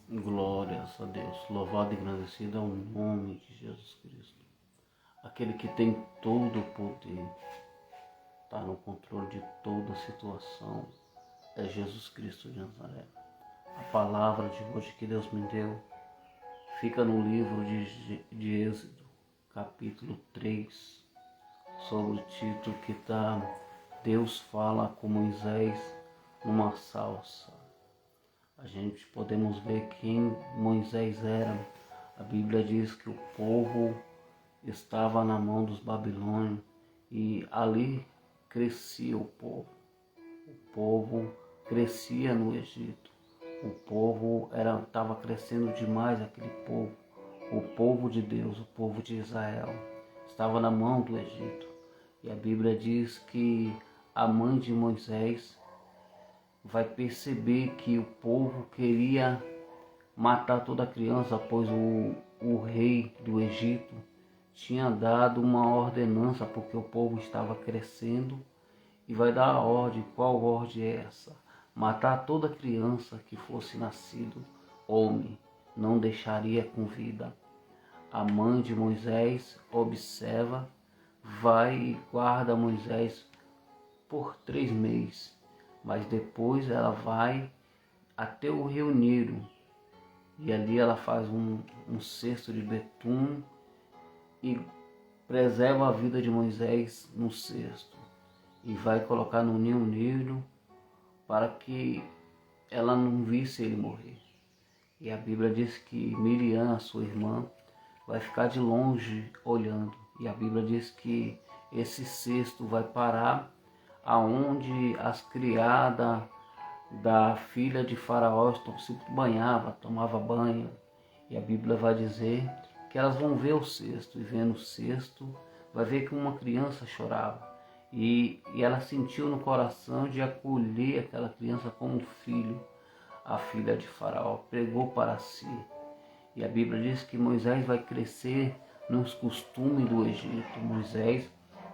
Glórias a Deus, louvado e engrandecido é o nome de Jesus Cristo. Aquele que tem todo o poder, está no controle de toda a situação, é Jesus Cristo de Nazaré. A palavra de hoje que Deus me deu fica no livro de Êxodo, capítulo 3, sobre o título que está Deus fala com Moisés numa salsa. A gente podemos ver quem Moisés era. A Bíblia diz que o povo estava na mão dos babilônios e ali crescia o povo. O povo crescia no Egito. O povo estava crescendo demais, aquele povo. O povo de Deus, o povo de Israel, estava na mão do Egito. E a Bíblia diz que a mãe de Moisés vai perceber que o povo queria matar toda a criança, pois o rei do Egito tinha dado uma ordenança, porque o povo estava crescendo, e vai dar a ordem. Qual ordem é essa? Matar toda criança que fosse nascido homem, não deixaria com vida. A mãe de Moisés observa, vai e guarda Moisés por 3 meses. Mas depois ela vai até o rio Nilo e ali ela faz um cesto de betume e preserva a vida de Moisés no cesto e vai colocar no rio Nilo para que ela não visse ele morrer. E a Bíblia diz que Miriam, a sua irmã, vai ficar de longe olhando. E a Bíblia diz que esse cesto vai parar aonde as criadas da filha de Faraó se banhavam, tomavam banho. E a Bíblia vai dizer que elas vão ver o cesto, e vendo o cesto, vai ver que uma criança chorava. E ela sentiu no coração de acolher aquela criança como filho. A filha de Faraó pregou para si. E a Bíblia diz que Moisés vai crescer nos costumes do Egito. Moisés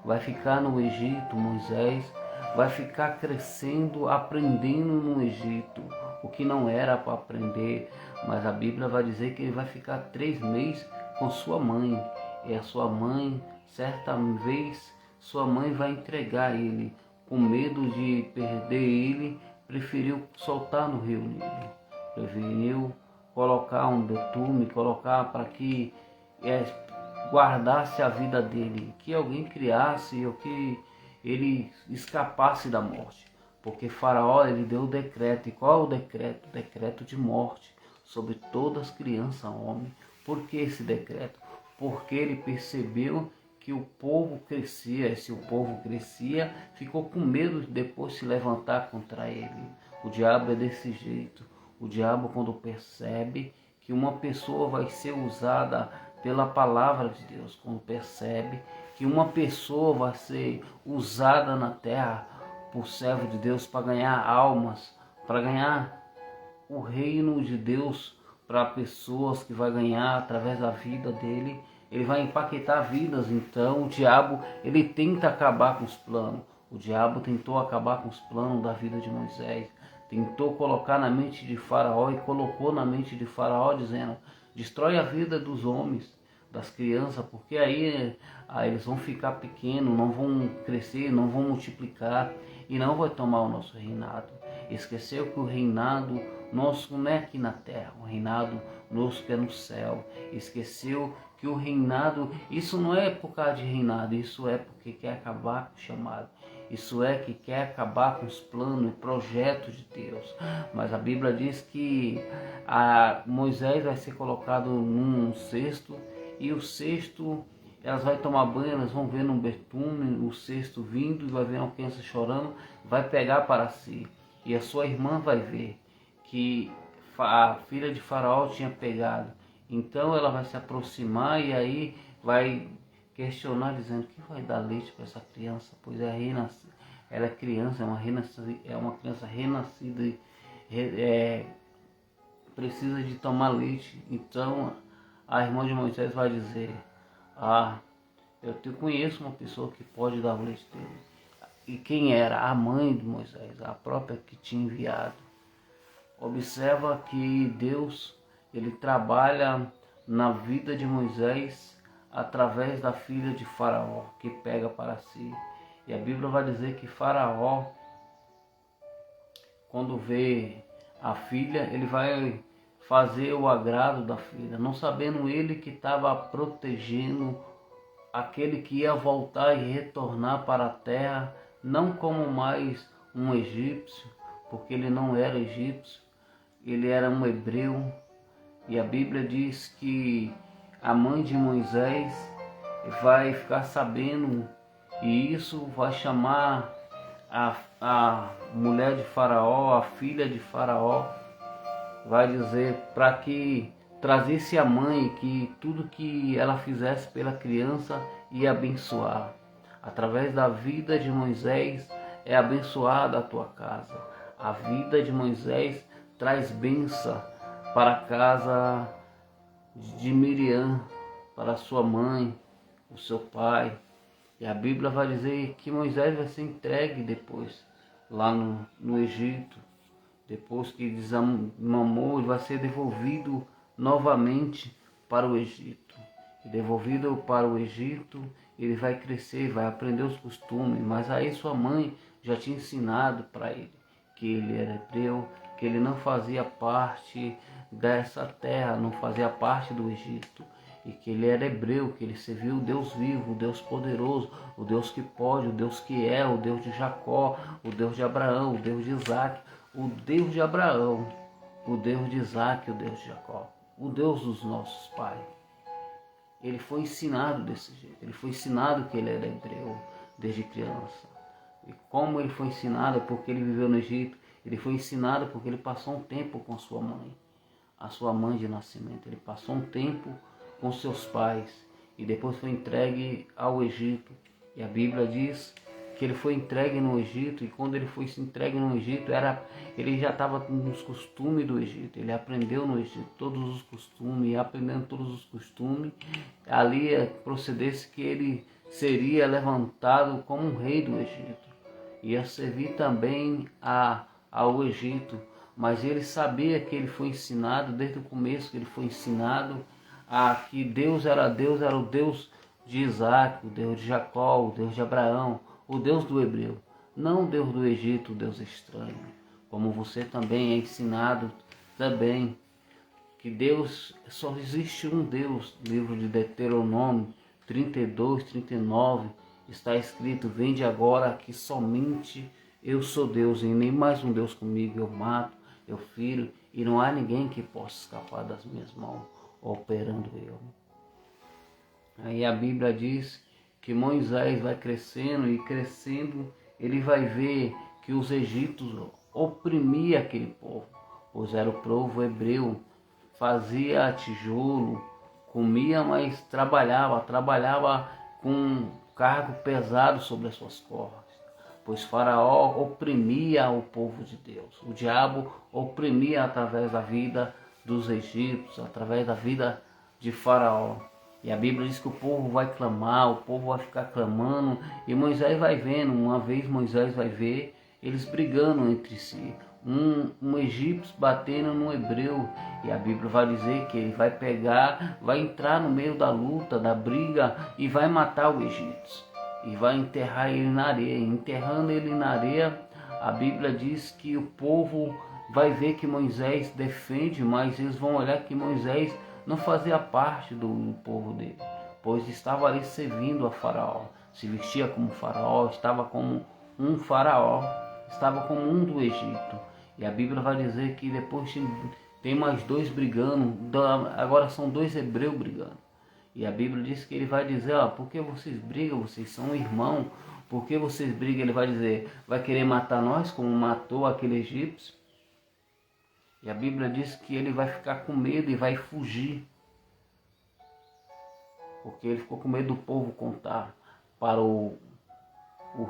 vai ficar no Egito, Moisés vai ficar crescendo, aprendendo no Egito, o que não era para aprender, mas a Bíblia vai dizer que ele vai ficar 3 meses com sua mãe, e a sua mãe, certa vez, sua mãe vai entregar ele, com medo de perder ele, preferiu soltar no rio Nilo, preferiu colocar um betume, colocar para que guardasse a vida dele, que alguém criasse ou que ele escapasse da morte, porque Faraó ele deu o decreto. E qual é o decreto? O decreto de morte sobre todas as crianças homens. Por que esse decreto? Porque ele percebeu que o povo crescia, e se o povo crescia, ficou com medo de depois se levantar contra ele. O diabo é desse jeito. O diabo, quando percebe que uma pessoa vai ser usada pela palavra de Deus, quando percebe que uma pessoa vai ser usada na terra por servo de Deus para ganhar almas, para ganhar o reino de Deus para pessoas que vai ganhar através da vida dele, ele vai empaquetar vidas. Então o diabo ele tenta acabar com os planos. O diabo tentou acabar com os planos da vida de Moisés, tentou colocar na mente de Faraó e colocou na mente de Faraó dizendo: destrói a vida dos homens, das crianças, porque aí eles vão ficar pequenos, não vão crescer, não vão multiplicar e não vai tomar o nosso reinado. Esqueceu que o reinado nosso não é aqui na terra, o reinado nosso que é no céu. Esqueceu que o reinado, isso não é por causa de reinado, isso é porque quer acabar com o chamado. Isso é que quer acabar com os planos e projetos de Deus. Mas a Bíblia diz que Moisés vai ser colocado num cesto, e o cesto, elas vão tomar banho, elas vão ver num betume, o cesto vindo, e vai ver uma criança chorando, vai pegar para si. E a sua irmã vai ver que a filha de Faraó tinha pegado. Então ela vai se aproximar e aí vai questionar, dizendo que vai dar leite para essa criança, pois ela é criança, é uma criança renascida, precisa de tomar leite. Então a irmã de Moisés vai dizer: eu te conheço uma pessoa que pode dar o leite dele. E quem era? A mãe de Moisés, a própria que tinha enviado. Observa que Deus ele trabalha na vida de Moisés através da filha de Faraó, que pega para si. E a Bíblia vai dizer que Faraó, quando vê a filha, ele vai fazer o agrado da filha, não sabendo ele que estava protegendo aquele que ia voltar e retornar para a terra, não como mais um egípcio, porque ele não era egípcio, ele era um hebreu. E a Bíblia diz que a mãe de Moisés vai ficar sabendo, e isso vai chamar a mulher de Faraó, a filha de Faraó, vai dizer para que trazesse a mãe, que tudo que ela fizesse pela criança ia abençoar. Através da vida de Moisés é abençoada a tua casa. A vida de Moisés traz bênção para a casa de Miriam, para a sua mãe, o seu pai. E a Bíblia vai dizer que Moisés vai ser entregue depois, lá no Egito. Depois que desmamou, ele vai ser devolvido novamente para o Egito. E devolvido para o Egito, ele vai crescer, vai aprender os costumes. Mas aí sua mãe já tinha ensinado para ele que ele era hebreu, que ele não fazia parte dessa terra, não fazia parte do Egito. E que ele era hebreu, que ele serviu o Deus vivo, o Deus poderoso, o Deus que pode, o Deus que é, o Deus de Jacó, o Deus de Abraão, o Deus de Isaac, o Deus de Abraão, o Deus de Isaac, o Deus de Jacó, o Deus dos nossos pais. Ele foi ensinado desse jeito, ele foi ensinado que ele era hebreu desde criança. E como ele foi ensinado é porque ele viveu no Egito, ele foi ensinado porque ele passou um tempo com sua mãe, a sua mãe de nascimento. Ele passou um tempo com seus pais e depois foi entregue ao Egito. E a Bíblia diz que ele foi entregue no Egito, e quando ele foi entregue no Egito, ele já estava nos costumes do Egito. Ele aprendeu no Egito todos os costumes, e aprendendo todos os costumes, ali procedesse que ele seria levantado como um rei do Egito. Ia servir também ao Egito, mas ele sabia que ele foi ensinado, desde o começo que ele foi ensinado, a que Deus era o Deus de Isaac, o Deus de Jacó, o Deus de Abraão, o Deus do hebreu, não o Deus do Egito, o Deus estranho. Como você também é ensinado também, que Deus, só existe um Deus. Livro de Deuteronômio 32, 39, está escrito: vende agora que somente eu sou Deus, e nem mais um Deus comigo. Eu mato, eu firo, e não há ninguém que possa escapar das minhas mãos, operando eu. Aí a Bíblia diz que Moisés vai crescendo, e crescendo ele vai ver que os egípcios oprimiam aquele povo, pois era o povo hebreu, fazia tijolo, comia, mas trabalhava com cargo pesado sobre as suas costas, pois Faraó oprimia o povo de Deus. O diabo oprimia através da vida dos egípcios, através da vida de Faraó. E a Bíblia diz que o povo vai clamar, o povo vai ficar clamando, e Moisés vai vendo. Uma vez Moisés vai ver eles brigando entre si, um egípcio batendo no hebreu, e a Bíblia vai dizer que ele vai pegar, vai entrar no meio da luta, da briga, e vai matar o egípcio, e vai enterrar ele na areia. Enterrando ele na areia, a Bíblia diz que o povo vai ver que Moisés defende, mas eles vão olhar que Moisés não fazia parte do povo dele, pois estava ali servindo a Faraó, se vestia como Faraó, estava como um Faraó, estava como um do Egito. E a Bíblia vai dizer que depois tem mais dois brigando, agora são dois hebreus brigando. E a Bíblia diz que ele vai dizer: por que vocês brigam? Vocês são irmãos, por que vocês brigam? Ele vai dizer: vai querer matar nós como matou aquele egípcio? E a Bíblia diz que ele vai ficar com medo e vai fugir, porque ele ficou com medo do povo contar para o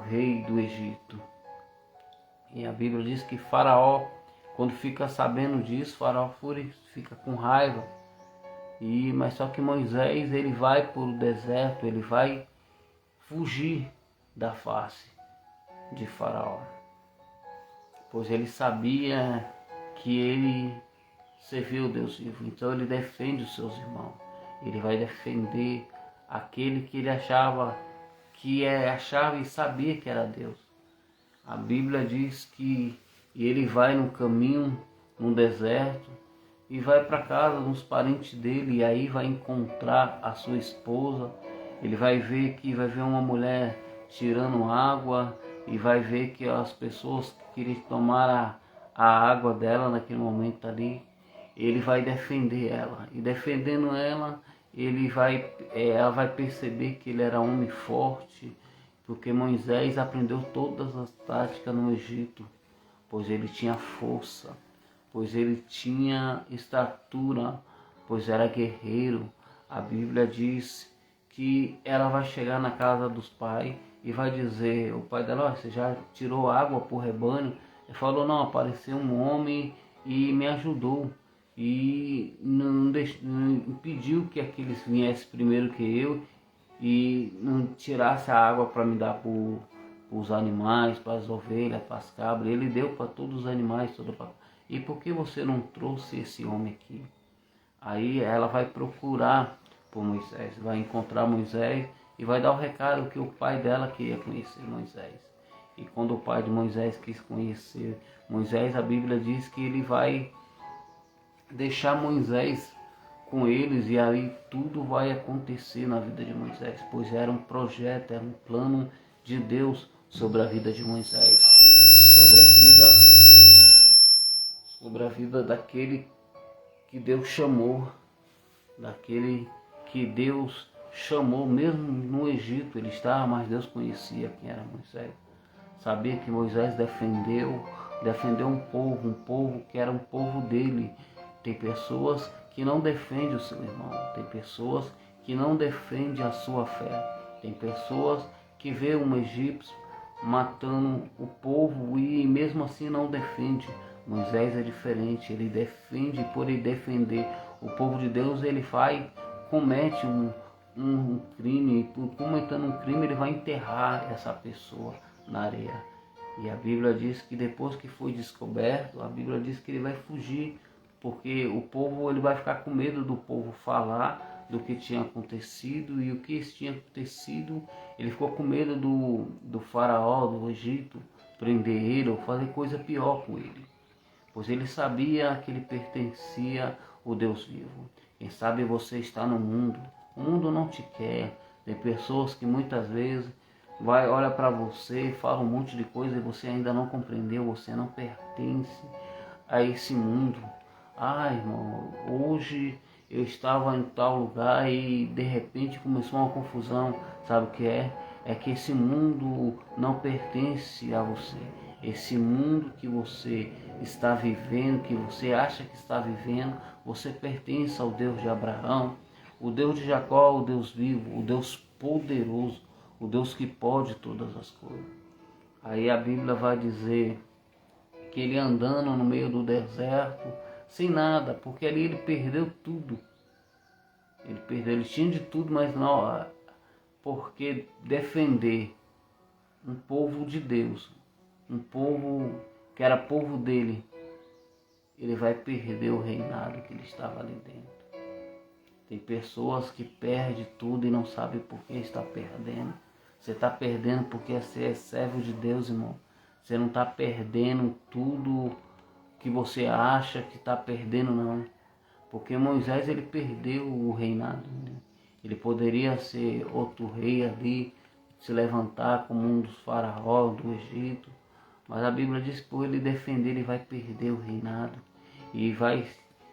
rei do Egito. E a Bíblia diz que Faraó, quando fica sabendo disso, Faraó fica com raiva. Mas só que Moisés, ele vai para o deserto, ele vai fugir da face de Faraó, pois ele sabia que ele servir o Deus vivo. Então ele defende os seus irmãos. Ele vai defender aquele que ele achava e sabia que era Deus. A Bíblia diz que ele vai no caminho, no deserto, e vai para casa dos parentes dele, e aí vai encontrar a sua esposa. Ele vai ver uma mulher tirando água, e vai ver que as pessoas que queriam tomar a água dela naquele momento ali, ele vai defender ela. E defendendo ela, ela vai perceber que ele era homem forte, porque Moisés aprendeu todas as táticas no Egito, pois ele tinha força, pois ele tinha estatura, pois era guerreiro. A Bíblia diz que ela vai chegar na casa dos pais e vai dizer, o pai dela, você já tirou água para o rebanho? Ele falou, não, apareceu um homem e me ajudou. E não impediu que aqueles viessem primeiro que eu e não tirasse a água para me dar para os animais, para as ovelhas, para as cabras. Ele deu para todos os animais. E por que você não trouxe esse homem aqui? Aí ela vai procurar por Moisés, vai encontrar Moisés e vai dar o recado que o pai dela queria conhecer Moisés. E quando o pai de Moisés quis conhecer Moisés, a Bíblia diz que ele vai deixar Moisés com eles, e aí tudo vai acontecer na vida de Moisés, pois era um projeto, era um plano de Deus sobre a vida de Moisés, sobre a vida daquele que Deus chamou, mesmo no Egito ele estava, mas Deus conhecia quem era Moisés. Sabia que Moisés defendeu um povo que era um povo dele. Tem pessoas que não defendem o seu irmão, tem pessoas que não defendem a sua fé, tem pessoas que vê um egípcio matando o povo e mesmo assim não defende. Moisés é diferente, ele defende. Por ele defender o povo de Deus, ele comete um crime, e por cometendo um crime ele vai enterrar essa pessoa na areia. E a Bíblia diz que depois que foi descoberto, a Bíblia diz que ele vai fugir, porque o povo, ele vai ficar com medo do povo falar do que tinha acontecido, e o que tinha acontecido, ele ficou com medo do faraó, do Egito, prender ele ou fazer coisa pior com ele, pois ele sabia que ele pertencia ao Deus vivo. Quem sabe você está no mundo, o mundo não te quer. Tem pessoas que muitas vezes olha para você, fala um monte de coisa e você ainda não compreendeu, você não pertence a esse mundo. Irmão, hoje eu estava em tal lugar e de repente começou uma confusão. Sabe o que é? É que esse mundo não pertence a você. Esse mundo que você está vivendo, que você acha que está vivendo, você pertence ao Deus de Abraão, o Deus de Jacó, o Deus vivo, o Deus poderoso, o Deus que pode todas as coisas. Aí a Bíblia vai dizer que ele andando no meio do deserto, sem nada, porque ali ele perdeu tudo. Ele tinha de tudo, mas não, porque defender um povo de Deus, um povo que era povo dele, ele vai perder o reinado que ele estava ali dentro. Tem pessoas que perdem tudo e não sabem por que está perdendo. Você está perdendo porque você é servo de Deus, irmão. Você não está perdendo tudo que você acha que está perdendo, não. Porque Moisés, ele perdeu o reinado, né? Ele poderia ser outro rei ali, se levantar como um dos faraós do Egito. Mas a Bíblia diz que por ele defender, ele vai perder o reinado. E vai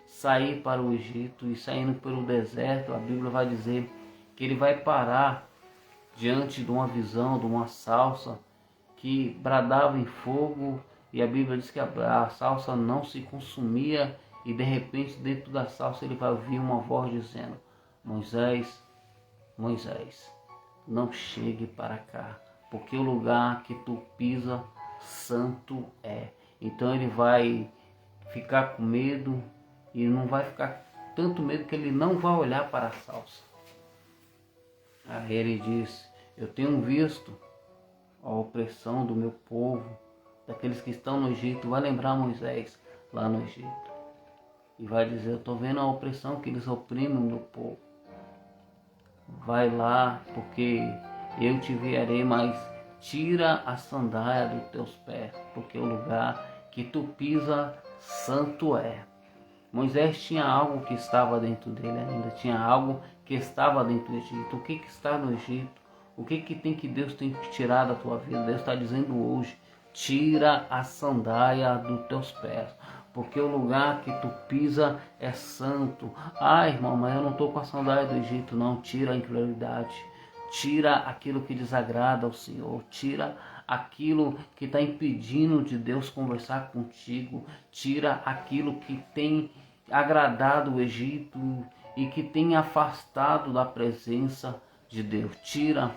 sair para o Egito, e saindo pelo deserto, a Bíblia vai dizer que ele vai parar diante de uma visão, de uma salsa que bradava em fogo, e a Bíblia diz que a salsa não se consumia, e de repente dentro da salsa ele vai ouvir uma voz dizendo: Moisés, Moisés, não chegue para cá, porque o lugar que tu pisa santo é. Então ele vai ficar com medo, e não vai ficar tanto medo que ele não vai olhar para a salsa. Aí ele diz: eu tenho visto a opressão do meu povo, daqueles que estão no Egito. Vai lembrar Moisés lá no Egito. e vai dizer, eu estou vendo a opressão que eles oprimem o meu povo. Vai lá, porque eu te enviarei, mas tira a sandália dos teus pés, porque o lugar que tu pisa santo é. Moisés tinha algo que estava dentro dele ainda, tinha algo que estava dentro do Egito. O que está no Egito? O que Deus tem que tirar da tua vida? Deus está dizendo hoje, tira a sandália dos teus pés, porque o lugar que tu pisa é santo. Ah, irmão, mas eu não estou com a sandália do Egito, não. Tira a incredulidade, tira aquilo que desagrada ao Senhor, tira aquilo que está impedindo de Deus conversar contigo, tira aquilo que tem agradado o Egito e que tem afastado da presença de Deus. Tira,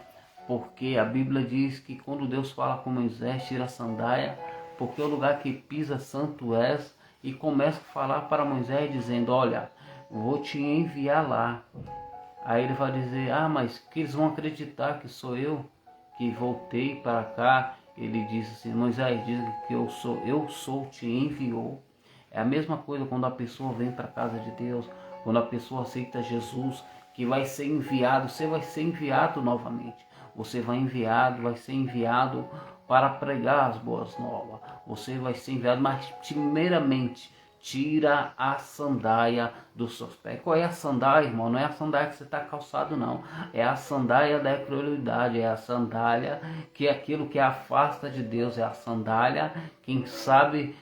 porque a Bíblia diz que quando Deus fala com Moisés, tira a sandália, porque o lugar que pisa santo és, e começa a falar para Moisés dizendo, olha, vou te enviar lá. Aí ele vai dizer, mas que eles vão acreditar que sou eu que voltei para cá. Ele diz assim, Moisés, diz que eu sou, te enviou. É a mesma coisa quando a pessoa vem para a casa de Deus, quando a pessoa aceita Jesus, que vai ser enviado, você vai ser enviado novamente. Você vai ser enviado para pregar as boas novas. Você vai ser enviado, mas primeiramente, tira a sandália dos seus pés. Qual é a sandália, irmão? Não é a sandália que você está calçado, não. É a sandália da incredulidade. É a sandália que é aquilo que afasta de Deus. É a sandália, quem sabe,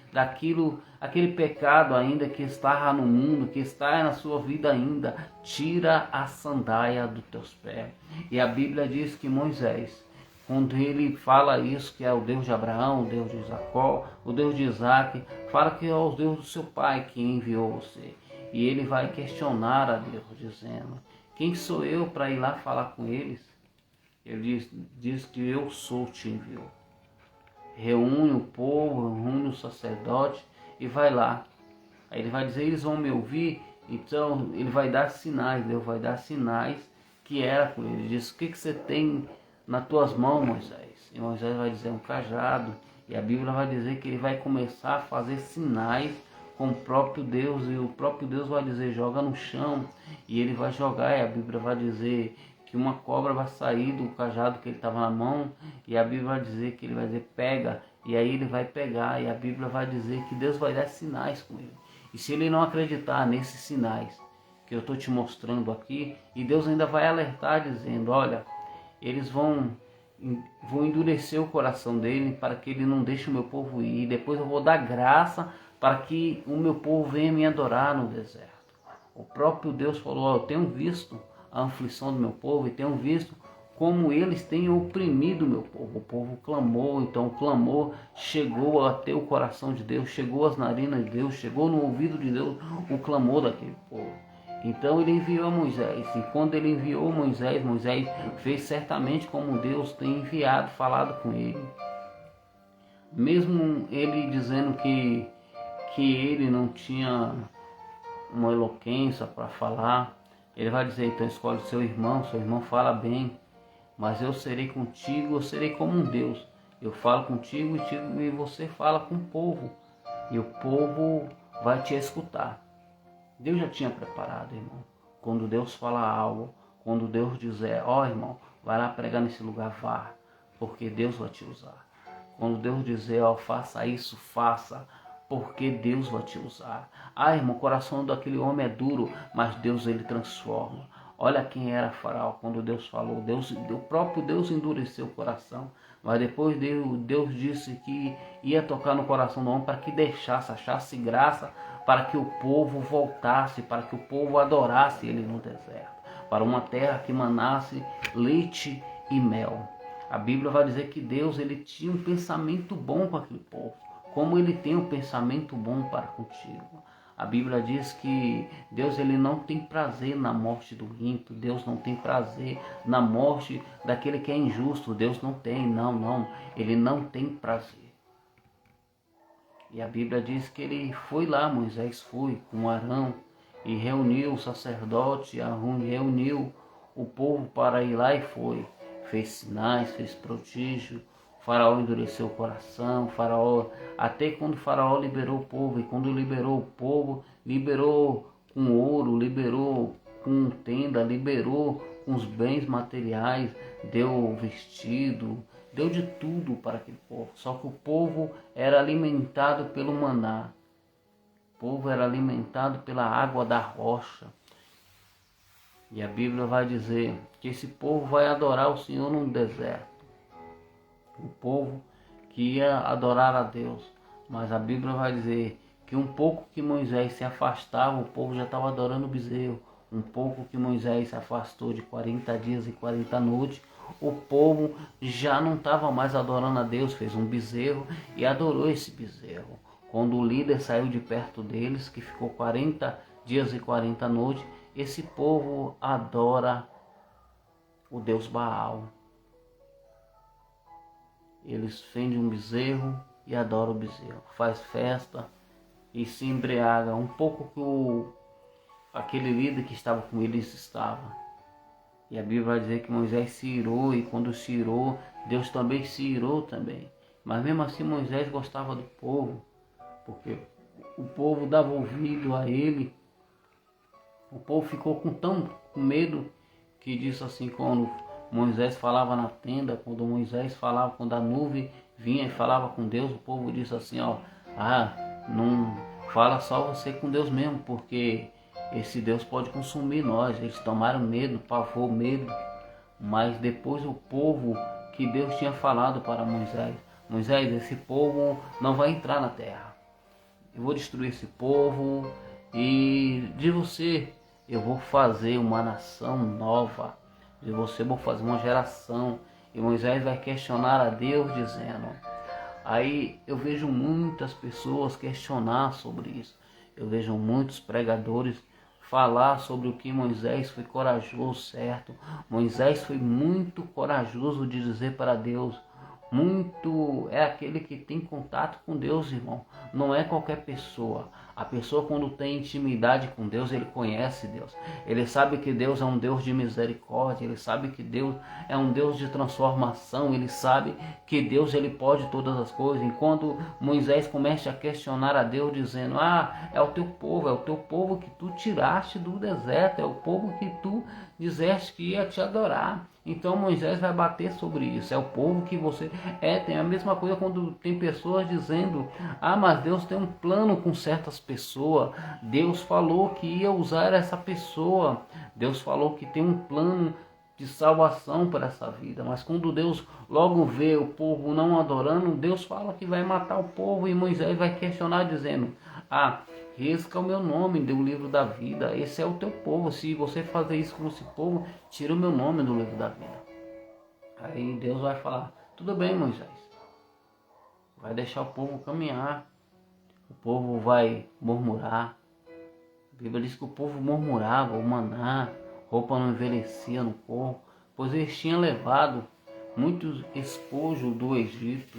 aquele pecado ainda que está no mundo, que está na sua vida ainda. Tira a sandália dos teus pés. E a Bíblia diz que Moisés, quando ele fala isso, que é o Deus de Abraão, o Deus de Jacó, o Deus de Isaac, fala que é o Deus do seu pai que enviou você. E ele vai questionar a Deus, dizendo, quem sou eu para ir lá falar com eles? Ele diz que eu sou, te enviou. Reúne o povo, reúne o sacerdote e vai lá. Aí ele vai dizer, eles vão me ouvir, então ele vai dar sinais, Deus vai dar sinais que era com ele. Ele diz, o que você tem nas tuas mãos, Moisés? E Moisés vai dizer, um cajado. E a Bíblia vai dizer que ele vai começar a fazer sinais com o próprio Deus. E o próprio Deus vai dizer, joga no chão. E ele vai jogar. E a Bíblia vai dizer que uma cobra vai sair do cajado que ele estava na mão. E a Bíblia vai dizer que ele vai dizer, pega. E aí ele vai pegar. E a Bíblia vai dizer que Deus vai dar sinais com ele. E se ele não acreditar nesses sinais que eu estou te mostrando aqui, e Deus ainda vai alertar dizendo, olha, eles vão endurecer o coração dele para que ele não deixe o meu povo ir. Depois eu vou dar graça para que o meu povo venha me adorar no deserto. O próprio Deus falou, eu tenho visto a aflição do meu povo e tenho visto como eles têm oprimido o meu povo. O povo clamou, então o clamor chegou até o coração de Deus, chegou às narinas de Deus, chegou no ouvido de Deus o clamor daquele povo. Então ele enviou Moisés, e quando ele enviou Moisés, Moisés fez certamente como Deus tem enviado, falado com ele. Mesmo ele dizendo que ele não tinha uma eloquência para falar, ele vai dizer, então escolhe seu irmão fala bem, mas eu serei contigo, eu serei como um Deus. Eu falo contigo e você fala com o povo, e o povo vai te escutar. Deus já tinha preparado, irmão. Quando Deus fala algo, quando Deus dizer, irmão, vai lá pregar nesse lugar, vá, porque Deus vai te usar. Quando Deus dizer, faça isso, faça, porque Deus vai te usar. Irmão, o coração daquele homem é duro, mas Deus ele transforma. Olha quem era Faraó quando Deus falou. O próprio Deus endureceu o coração. Mas depois Deus disse que ia tocar no coração do homem para que achasse graça, para que o povo voltasse, para que o povo adorasse ele no deserto, para uma terra que manasse leite e mel. A Bíblia vai dizer que Deus ele tinha um pensamento bom com aquele povo, como ele tem um pensamento bom para contigo. A Bíblia diz que Deus ele não tem prazer na morte do ímpio, Deus não tem prazer na morte daquele que é injusto, Deus não tem, não, ele não tem prazer. E a Bíblia diz que ele foi lá, Moisés foi com Arão e reuniu o sacerdote, reuniu o povo para ir lá e foi. Fez sinais, fez prodígio, Faraó endureceu o coração, até quando Faraó liberou o povo, e quando liberou o povo, liberou com ouro, liberou com tenda, liberou com os bens materiais, deu vestido, deu de tudo para aquele povo. Só que o povo era alimentado pelo maná, o povo era alimentado pela água da rocha. E a Bíblia vai dizer que esse povo vai adorar o Senhor no deserto. O povo que ia adorar a Deus. Mas a Bíblia vai dizer que um pouco que Moisés se afastava, o povo já estava adorando o bezerro. Um pouco que Moisés se afastou de 40 dias e 40 noites, o povo já não estava mais adorando a Deus, fez um bezerro e adorou esse bezerro. Quando o líder saiu de perto deles, que ficou 40 dias e 40 noites, esse povo adora o Deus Baal. Eles fendem um bezerro e adoram o bezerro. Faz festa e se embriaga. Um pouco que aquele líder que estava com eles estava. E a Bíblia vai dizer que Moisés se irou, e quando se irou, Deus também se irou também. Mas mesmo assim Moisés gostava do povo, porque o povo dava ouvido a ele. O povo ficou com medo que disse assim, quando Moisés falava na tenda, quando Moisés falava, quando a nuvem vinha e falava com Deus, o povo disse assim, não fala só você com Deus mesmo, porque esse Deus pode consumir nós. Eles tomaram medo, pavor, medo. Mas depois o povo que Deus tinha falado para Moisés, esse povo não vai entrar na terra. Eu vou destruir esse povo e de você eu vou fazer uma nação nova. De você eu vou fazer uma geração. E Moisés vai questionar a Deus dizendo. Aí eu vejo muitas pessoas questionar sobre isso. Eu vejo muitos pregadores falar sobre o que Moisés foi corajoso, certo? Moisés foi muito corajoso de dizer para Deus. Muito é aquele que tem contato com Deus, irmão. Não é qualquer pessoa. A pessoa, quando tem intimidade com Deus, ele conhece Deus. Ele sabe que Deus é um Deus de misericórdia. Ele sabe que Deus é um Deus de transformação. Ele sabe que Deus ele pode todas as coisas. E quando Moisés começa a questionar a Deus, dizendo: é o teu povo que tu tiraste do deserto, é o povo que tu disseste que ia te adorar. Então Moisés vai bater sobre isso. É o povo que você tem a mesma coisa quando tem pessoas dizendo: mas Deus tem um plano com certas pessoas. Deus falou que ia usar essa pessoa. Deus falou que tem um plano de salvação para essa vida. Mas quando Deus logo vê o povo não adorando, Deus fala que vai matar o povo, e Moisés vai questionar dizendo: risca o meu nome do livro da vida. Esse é o teu povo. Se você fazer isso com esse povo, tira o meu nome do livro da vida. Aí Deus vai falar: tudo bem, Moisés. Vai deixar o povo caminhar. O povo vai murmurar. A Bíblia diz que o povo murmurava, o maná, roupa não envelhecia no corpo, pois eles tinham levado muitos espojos do Egito.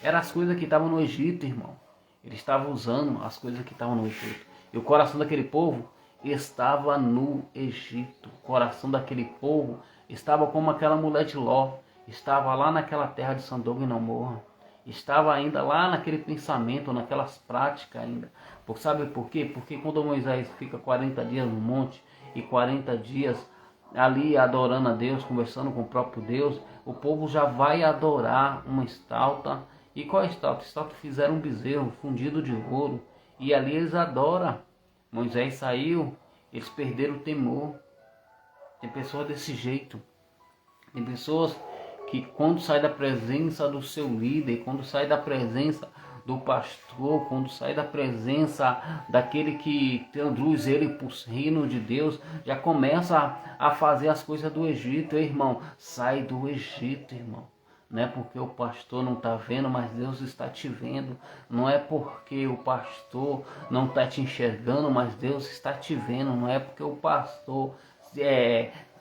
Eram as coisas que estavam no Egito, irmão. Ele estava usando as coisas que estavam no Egito. E o coração daquele povo estava no Egito. O coração daquele povo estava como aquela mulher de Ló. Estava lá naquela terra de Sodoma e Gomorra. Estava ainda lá naquele pensamento, naquelas práticas ainda. Sabe por quê? Porque quando Moisés fica 40 dias no monte e 40 dias ali adorando a Deus, conversando com o próprio Deus, o povo já vai adorar uma estátua. E qual é a estátua? A estátua fizeram um bezerro fundido de ouro. E ali eles adoram. Moisés saiu, eles perderam o temor. Tem pessoas desse jeito. Tem pessoas que quando sai da presença do seu líder, quando sai da presença do pastor, quando sai da presença daquele que traduz ele para o reino de Deus, já começa a fazer as coisas do Egito. Irmão, sai do Egito, irmão. Não é porque o pastor não está vendo, mas Deus está te vendo. Não é porque o pastor não está te enxergando, mas Deus está te vendo. Não é porque o pastor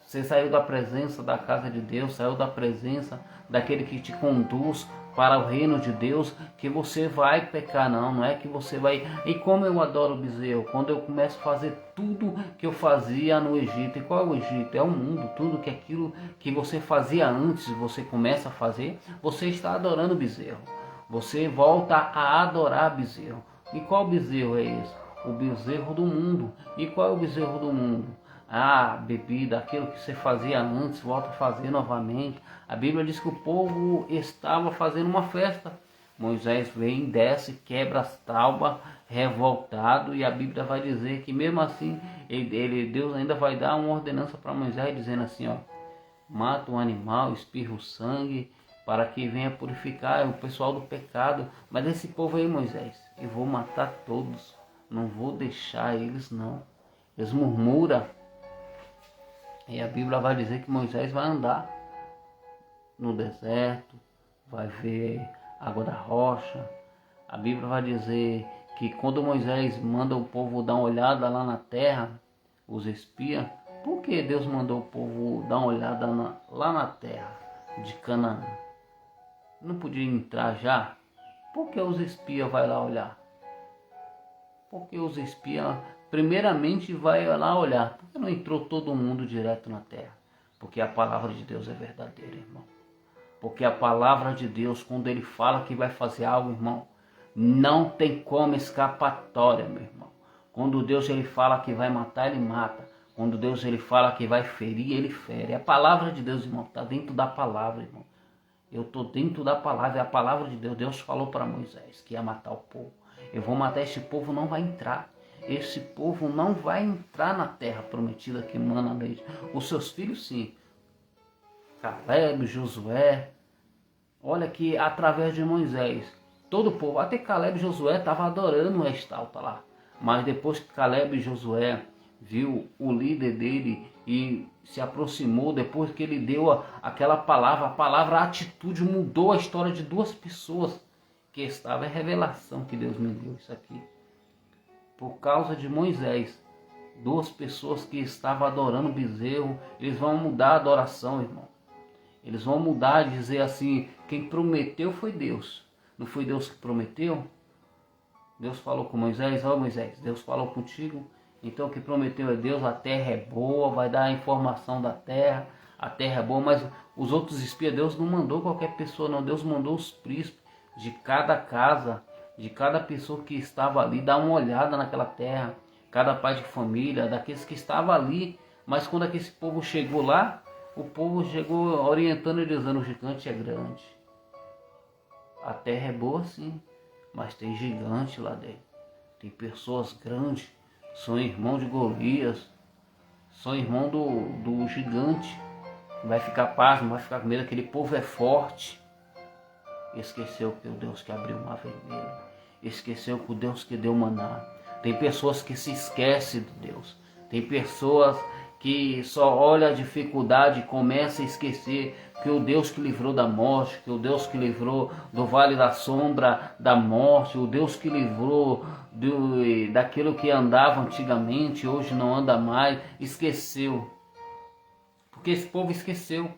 Você saiu da presença da casa de Deus, saiu da presença daquele que te conduz para o reino de Deus, que você vai pecar, não é que você vai... E como eu adoro o bezerro, quando eu começo a fazer tudo que eu fazia no Egito. E qual é o Egito? É o mundo, tudo que aquilo que você fazia antes, você começa a fazer, você está adorando o bezerro. Você volta a adorar bezerro. E qual bezerro é esse? O bezerro do mundo. E qual é o bezerro do mundo? A bebida, aquilo que você fazia antes, volta a fazer novamente. A Bíblia diz que o povo estava fazendo uma festa. Moisés vem, desce, quebra as tábuas, revoltado, e a Bíblia vai dizer que mesmo assim, Deus ainda vai dar uma ordenança para Moisés, dizendo assim, ó, mata um animal, espirra o sangue, para que venha purificar o pessoal do pecado. Mas esse povo aí, Moisés, eu vou matar todos, não vou deixar eles não. Eles murmuram. E a Bíblia vai dizer que Moisés vai andar no deserto, vai ver água da rocha. A Bíblia vai dizer que quando Moisés manda o povo dar uma olhada lá na terra, os espias, por que Deus mandou o povo dar uma olhada lá na terra de Canaã? Não podia entrar já? Por que os espias vai lá olhar? Porque os espias primeiramente vai lá olhar. Por que não entrou todo mundo direto na terra? Porque a palavra de Deus é verdadeira, irmão. Porque a palavra de Deus, quando ele fala que vai fazer algo, irmão, não tem como escapatória, meu irmão. Quando Deus ele fala que vai matar, ele mata. Quando Deus ele fala que vai ferir, ele fere. A palavra de Deus, irmão, está dentro da palavra, irmão. Eu estou dentro da palavra, é a palavra de Deus. Deus falou para Moisés que ia matar o povo. Eu vou matar, esse povo não vai entrar. Esse povo não vai entrar na terra prometida que mana leite. Os seus filhos sim. Caleb, Josué. Olha que através de Moisés, todo o povo, até Caleb e Josué estavam adorando o estalta lá. Mas depois que Caleb e Josué viu o líder dele e se aproximou, depois que ele deu aquela palavra, a atitude mudou a história de duas pessoas que estavam. É revelação que Deus me deu isso aqui. Por causa de Moisés, duas pessoas que estavam adorando o bezerro, eles vão mudar a adoração, irmão. Eles vão mudar e dizer assim, quem prometeu foi Deus. Não foi Deus que prometeu? Deus falou com Moisés, ó Moisés, Deus falou contigo, então o que prometeu é Deus, a terra é boa, vai dar a informação da terra, a terra é boa, mas os outros espias, Deus não mandou qualquer pessoa não, Deus mandou os príncipes de cada casa, de cada pessoa que estava ali, dar uma olhada naquela terra, cada pai de família, daqueles que estavam ali, mas quando aquele povo chegou lá, o povo chegou orientando e dizendo, o gigante é grande. A terra é boa sim, mas tem gigante lá dentro. Tem pessoas grandes, são irmão de Golias, são irmão do gigante. Vai ficar pasmo, vai ficar com medo, aquele povo é forte. Esqueceu que o Deus que abriu o mar vermelho. Esqueceu que o Deus que deu maná. Tem pessoas que se esquecem de Deus. Tem pessoas que só olha a dificuldade e começa a esquecer que o Deus que livrou da morte, que o Deus que livrou do vale da sombra da morte, o Deus que livrou daquilo que andava antigamente, hoje não anda mais, esqueceu. Porque esse povo esqueceu.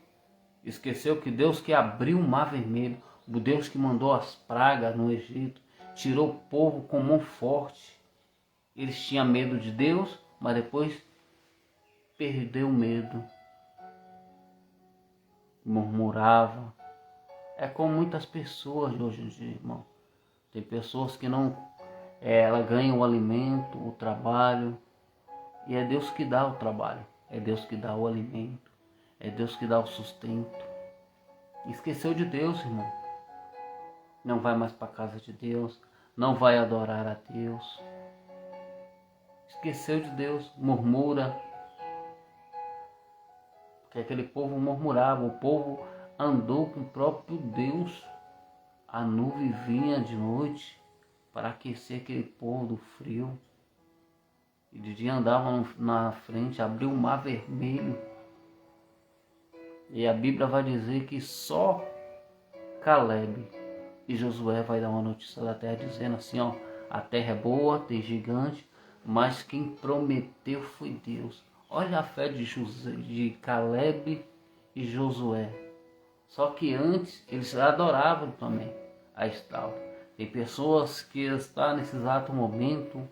Esqueceu que Deus que abriu o mar vermelho, o Deus que mandou as pragas no Egito, tirou o povo com mão forte. Eles tinham medo de Deus, mas depois perdeu o medo. Murmurava. É como muitas pessoas de hoje em dia, irmão. Tem pessoas que não... ela ganha o alimento, o trabalho. E é Deus que dá o trabalho. É Deus que dá o alimento. É Deus que dá o sustento. Esqueceu de Deus, irmão. Não vai mais para a casa de Deus. Não vai adorar a Deus. Esqueceu de Deus. Murmura. Porque aquele povo murmurava. O povo andou com o próprio Deus. A nuvem vinha de noite para aquecer aquele povo do frio. E de dia andavam na frente. Abriu o mar vermelho. E a Bíblia vai dizer que só Caleb e Josué vai dar uma notícia da terra dizendo assim, ó, a terra é boa, tem gigante, mas quem prometeu foi Deus. Olha a fé de Caleb e Josué. Só que antes eles adoravam também a estátua. Tem pessoas que estão nesse exato momento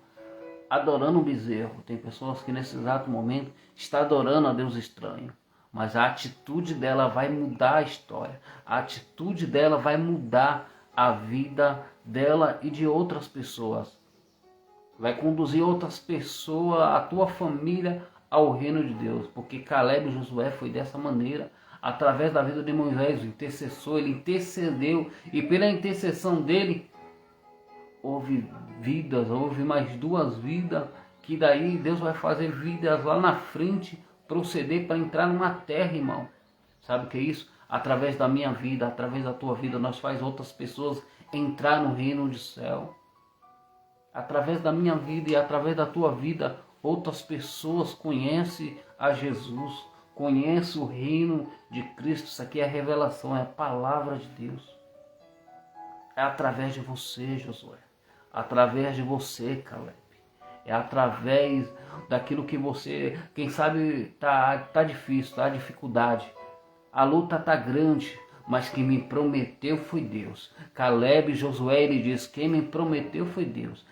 adorando um bezerro. Tem pessoas que nesse exato momento estão adorando a Deus estranho. Mas a atitude dela vai mudar a história. A atitude dela vai mudar a vida dela e de outras pessoas. Vai conduzir outras pessoas, a tua família, ao reino de Deus. Porque Caleb e Josué foi dessa maneira. Através da vida de Moisés, o intercessor, ele intercedeu. E pela intercessão dele, houve vidas, houve mais 2 vidas. Que daí Deus vai fazer vidas lá na frente, proceder para entrar numa terra, irmão. Sabe o que é isso? Através da minha vida, através da tua vida, nós faz outras pessoas entrar no reino do céu. Através da minha vida e através da tua vida, outras pessoas conhecem a Jesus, conhecem o reino de Cristo. Isso aqui é a revelação, é a palavra de Deus. É através de você, Josué. Através de você, Caleb. É através daquilo que você, quem sabe, tá difícil, tá dificuldade. A luta tá grande, mas quem me prometeu foi Deus. Caleb e Josué, ele diz, quem me prometeu foi Deus.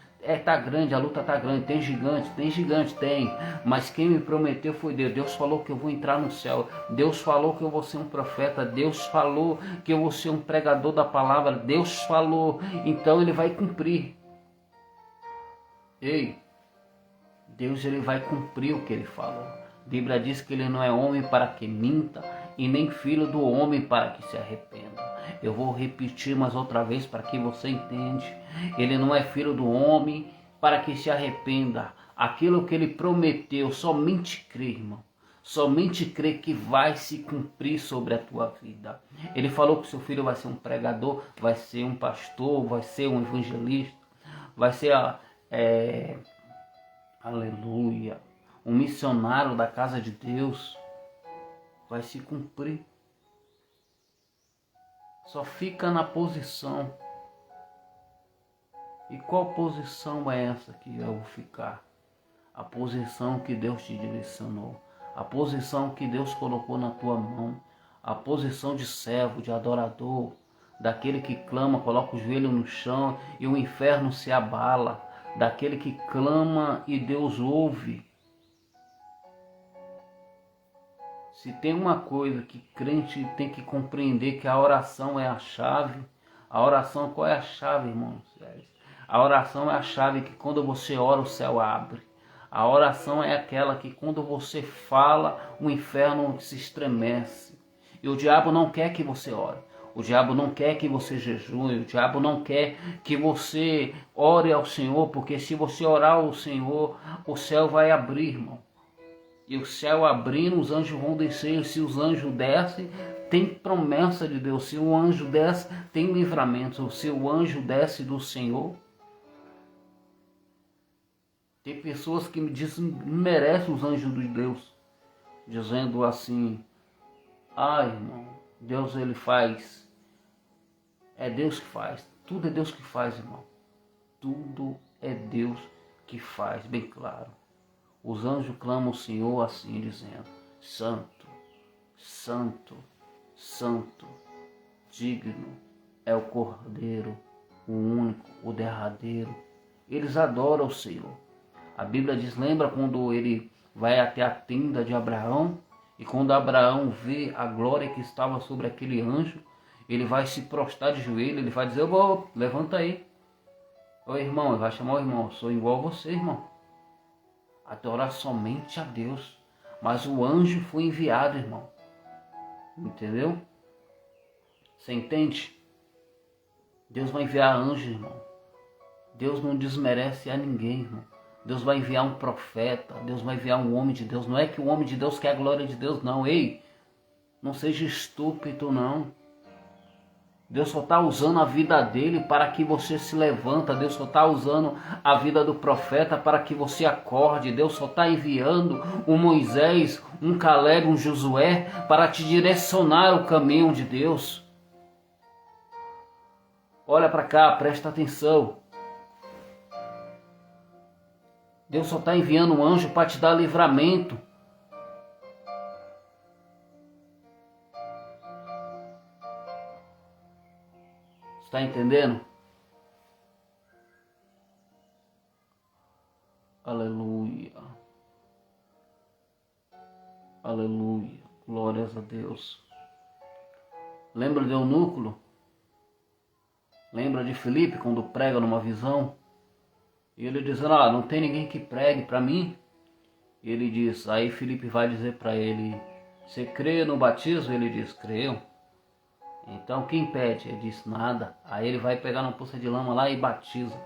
Tá grande, a luta tá grande, tem gigante, tem. Mas quem me prometeu foi Deus. Deus falou que eu vou entrar no céu. Deus falou que eu vou ser um profeta. Deus falou que eu vou ser um pregador da palavra. Deus falou, então ele vai cumprir. Ei, Deus ele vai cumprir o que ele falou. A Bíblia diz que ele não é homem para que minta e nem filho do homem para que se arrependa. Eu vou repetir mais outra vez para que você entenda. Ele não é filho do homem para que se arrependa. Aquilo que ele prometeu, somente crê, irmão. Somente crê que vai se cumprir sobre a tua vida. Ele falou que seu filho vai ser um pregador, vai ser um pastor, vai ser um evangelista, vai ser aleluia, um missionário da casa de Deus. Vai se cumprir. Só fica na posição. E qual posição é essa que eu vou ficar? A posição que Deus te direcionou. A posição que Deus colocou na tua mão. A posição de servo, de adorador. Daquele que clama, coloca o joelho no chão e o inferno se abala. Daquele que clama e Deus ouve. Se tem uma coisa que crente tem que compreender, que a oração é a chave. A oração, qual é a chave, irmãos? A oração é a chave que quando você ora o céu abre. A oração é aquela que quando você fala o inferno se estremece. E o diabo não quer que você ore. O diabo não quer que você jejue. O diabo não quer que você ore ao Senhor. Porque se você orar ao Senhor, o céu vai abrir, irmão. E o céu abrindo, os anjos vão descer. Se os anjos descem, tem promessa de Deus. Se o anjo desce, tem livramento. Se o anjo desce do Senhor, tem pessoas que me desmerecem os anjos de Deus, dizendo assim, irmão, Deus ele faz. É Deus que faz. Tudo é Deus que faz, irmão. Tudo é Deus que faz, bem claro. Os anjos clamam ao Senhor assim, dizendo, Santo, Santo, Santo, digno é o Cordeiro, o único, o derradeiro. Eles adoram o Senhor. A Bíblia diz, lembra quando ele vai até a tenda de Abraão? E quando Abraão vê a glória que estava sobre aquele anjo, ele vai se prostrar de joelho, ele vai dizer, levanta aí. Ô irmão, ele vai chamar o irmão, sou igual a você, irmão. Adorar somente a Deus. Mas o anjo foi enviado, irmão. Entendeu? Você entende? Deus vai enviar anjo, irmão. Deus não desmerece a ninguém, irmão. Deus vai enviar um profeta. Deus vai enviar um homem de Deus. Não é que o homem de Deus quer a glória de Deus, não. Ei, não seja estúpido, não. Deus só está usando a vida dele para que você se levanta. Deus só está usando a vida do profeta para que você acorde. Deus só está enviando um Moisés, um Caleb, um Josué para te direcionar o caminho de Deus. Olha para cá, presta atenção. Deus só está enviando um anjo para te dar livramento. Está entendendo? Aleluia. Aleluia. Glórias a Deus. Lembra de Eunuco? Lembra de Filipe quando prega numa visão? E ele dizendo, não tem ninguém que pregue para mim. E ele diz, aí Filipe vai dizer para ele, você crê no batismo? Ele diz, creio. Então quem impede? Ele diz, nada. Aí ele vai pegar uma poça de lama lá e batiza.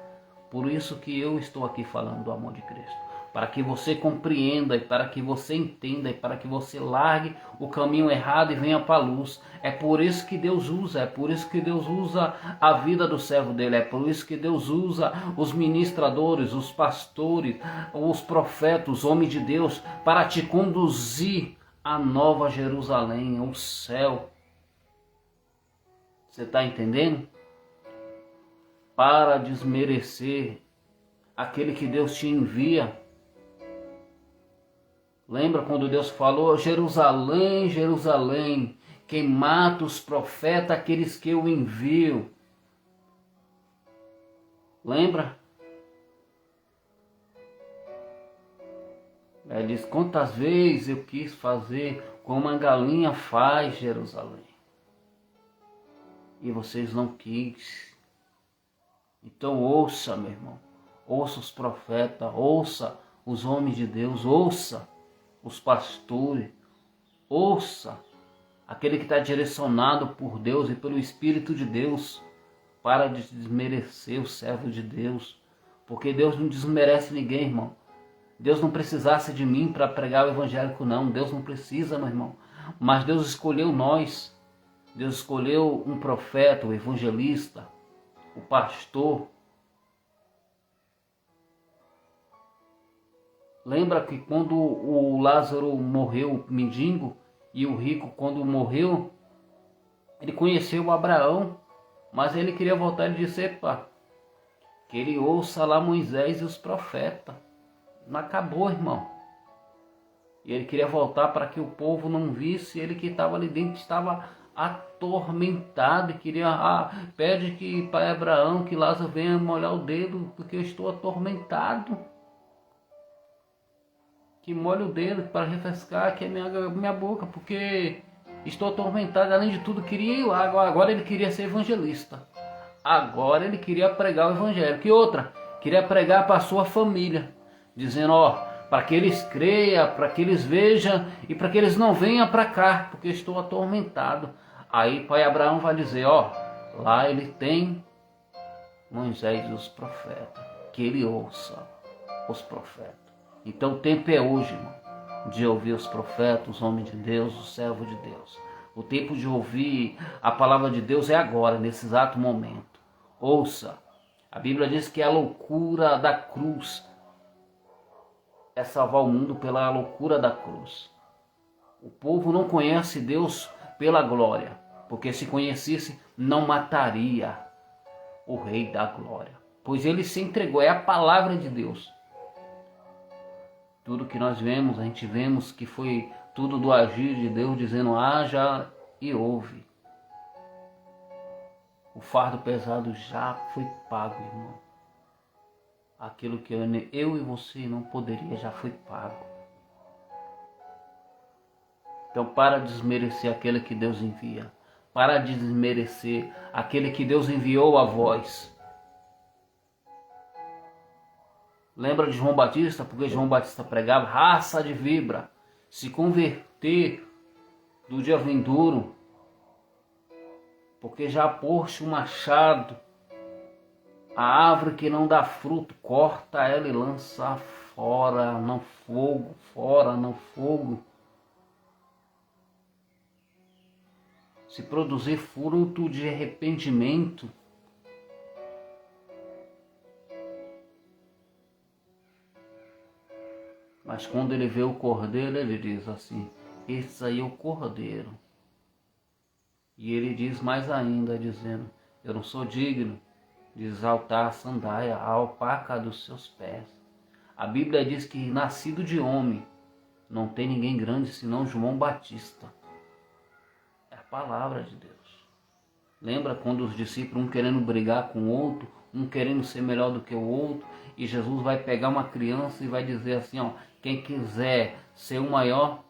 Por isso que eu estou aqui falando do amor de Cristo. Para que você compreenda e para que você entenda e para que você largue o caminho errado e venha para a luz. É por isso que Deus usa, é por isso que Deus usa a vida do servo dele, é por isso que Deus usa os ministradores, os pastores, os profetas, os homens de Deus, para te conduzir à nova Jerusalém, ao céu. Você está entendendo? Para desmerecer aquele que Deus te envia. Lembra quando Deus falou, Jerusalém, Jerusalém, quem mata os profetas, aqueles que eu envio. Lembra? Ele diz, quantas vezes eu quis fazer como uma galinha faz, Jerusalém. E vocês não quis. Então ouça, meu irmão. Ouça os profetas, ouça os homens de Deus, ouça os pastores, ouça aquele que está direcionado por Deus e pelo Espírito de Deus. Para de desmerecer o servo de Deus, porque Deus não desmerece ninguém, irmão. Deus não precisasse de mim para pregar o evangélico, não. Deus não precisa, meu irmão. Mas Deus escolheu nós. Deus escolheu um profeta, o evangelista, o pastor. Lembra que quando o Lázaro morreu, o mendigo, e o rico quando morreu, ele conheceu Abraão, mas ele queria voltar e disse, que ele ouça lá Moisés e os profetas. Não acabou, irmão. E ele queria voltar para que o povo não visse, ele que estava ali dentro estava atormentado e queria, pede que pai Abraão, que Lázaro venha molhar o dedo, porque eu estou atormentado. Que molhe o dedo para refrescar aqui a minha boca, porque estou atormentado. Além de tudo, queria ir lá. Agora ele queria ser evangelista. Agora ele queria pregar o evangelho. Que outra? Queria pregar para a sua família, dizendo, para que eles creiam, para que eles vejam e para que eles não venham para cá, porque estou atormentado. Aí pai Abraão vai dizer, lá ele tem Moisés e os profetas, que ele ouça os profetas. Então o tempo é hoje, irmão, de ouvir os profetas, os homens de Deus, os servos de Deus. O tempo de ouvir a palavra de Deus é agora, nesse exato momento. Ouça. A Bíblia diz que a loucura da cruz é salvar o mundo pela loucura da cruz. O povo não conhece Deus pela glória, porque se conhecesse, não mataria o Rei da Glória. Pois ele se entregou, é a palavra de Deus. Tudo que nós vemos, a gente vemos que foi tudo do agir de Deus, dizendo, haja e ouve. O fardo pesado já foi pago, irmão. Aquilo que eu e você não poderia, já foi pago. Então para de desmerecer aquele que Deus envia. Para de desmerecer aquele que Deus enviou a vós. Lembra de João Batista? Porque João Batista pregava, raça de víbora, se converter do dia vindouro, porque já poste o machado, a árvore que não dá fruto, corta ela e lança fora, não fogo, fora, não fogo. Se produzir fruto de arrependimento, mas quando ele vê o cordeiro, ele diz assim, esse aí é o cordeiro. E ele diz mais ainda, dizendo, eu não sou digno de exaltar a sandália, a alpaca dos seus pés. A Bíblia diz que nascido de homem, não tem ninguém grande senão João Batista. É a palavra de Deus. Lembra quando os discípulos, um querendo brigar com o outro, um querendo ser melhor do que o outro, e Jesus vai pegar uma criança e vai dizer assim, ó, quem quiser ser o maior,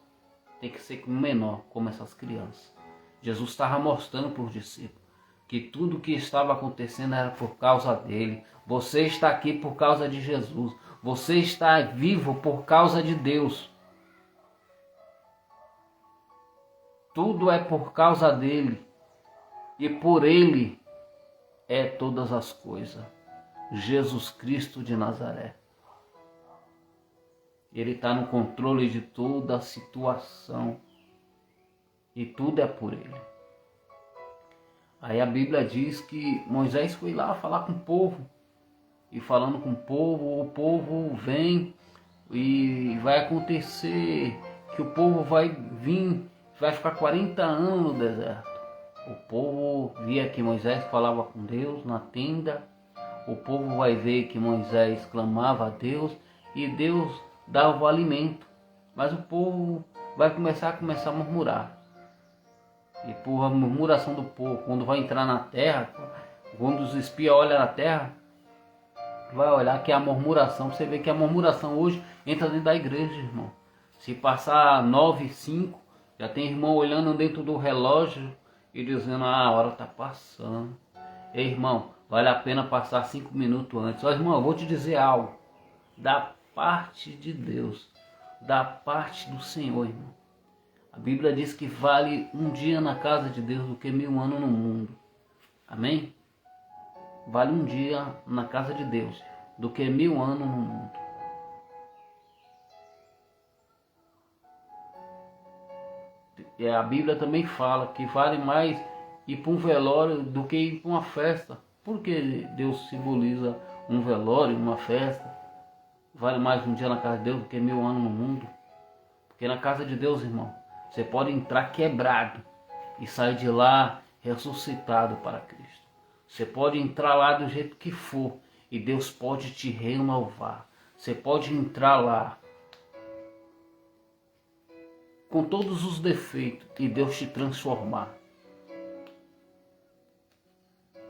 tem que ser o menor, como essas crianças. Jesus estava mostrando para os discípulos que tudo o que estava acontecendo era por causa dele. Você está aqui por causa de Jesus. Você está vivo por causa de Deus. Tudo é por causa dele. E por ele é todas as coisas. Jesus Cristo de Nazaré. Ele está no controle de toda a situação. E tudo é por ele. Aí a Bíblia diz que Moisés foi lá falar com o povo. E falando com o povo vem e vai acontecer que o povo vai vir, vai ficar 40 anos no deserto. O povo via que Moisés falava com Deus na tenda. O povo vai ver que Moisés clamava a Deus e Deus dava o alimento. Mas o povo vai começar a murmurar. E por a murmuração do povo, quando vai entrar na terra, quando os espias olham na terra, vai olhar que a murmuração, você vê que a murmuração hoje entra dentro da igreja, irmão. Se passar 9:05, já tem irmão olhando dentro do relógio e dizendo, a hora está passando. Ei, irmão, vale a pena passar 5 minutos antes. Ó, irmão, eu vou te dizer algo. Da parte de Deus, da parte do Senhor, irmão. A Bíblia diz que vale um dia na casa de Deus do que 1000 anos no mundo. Amém? Vale um dia na casa de Deus do que 1000 anos no mundo. E a Bíblia também fala que vale mais ir para um velório do que ir para uma festa. Por que Deus simboliza um velório, uma festa? Vale mais um dia na casa de Deus do que 1000 anos no mundo. Porque na casa de Deus, irmão, você pode entrar quebrado e sair de lá ressuscitado para Cristo. Você pode entrar lá do jeito que for e Deus pode te renovar. Você pode entrar lá com todos os defeitos e Deus te transformar.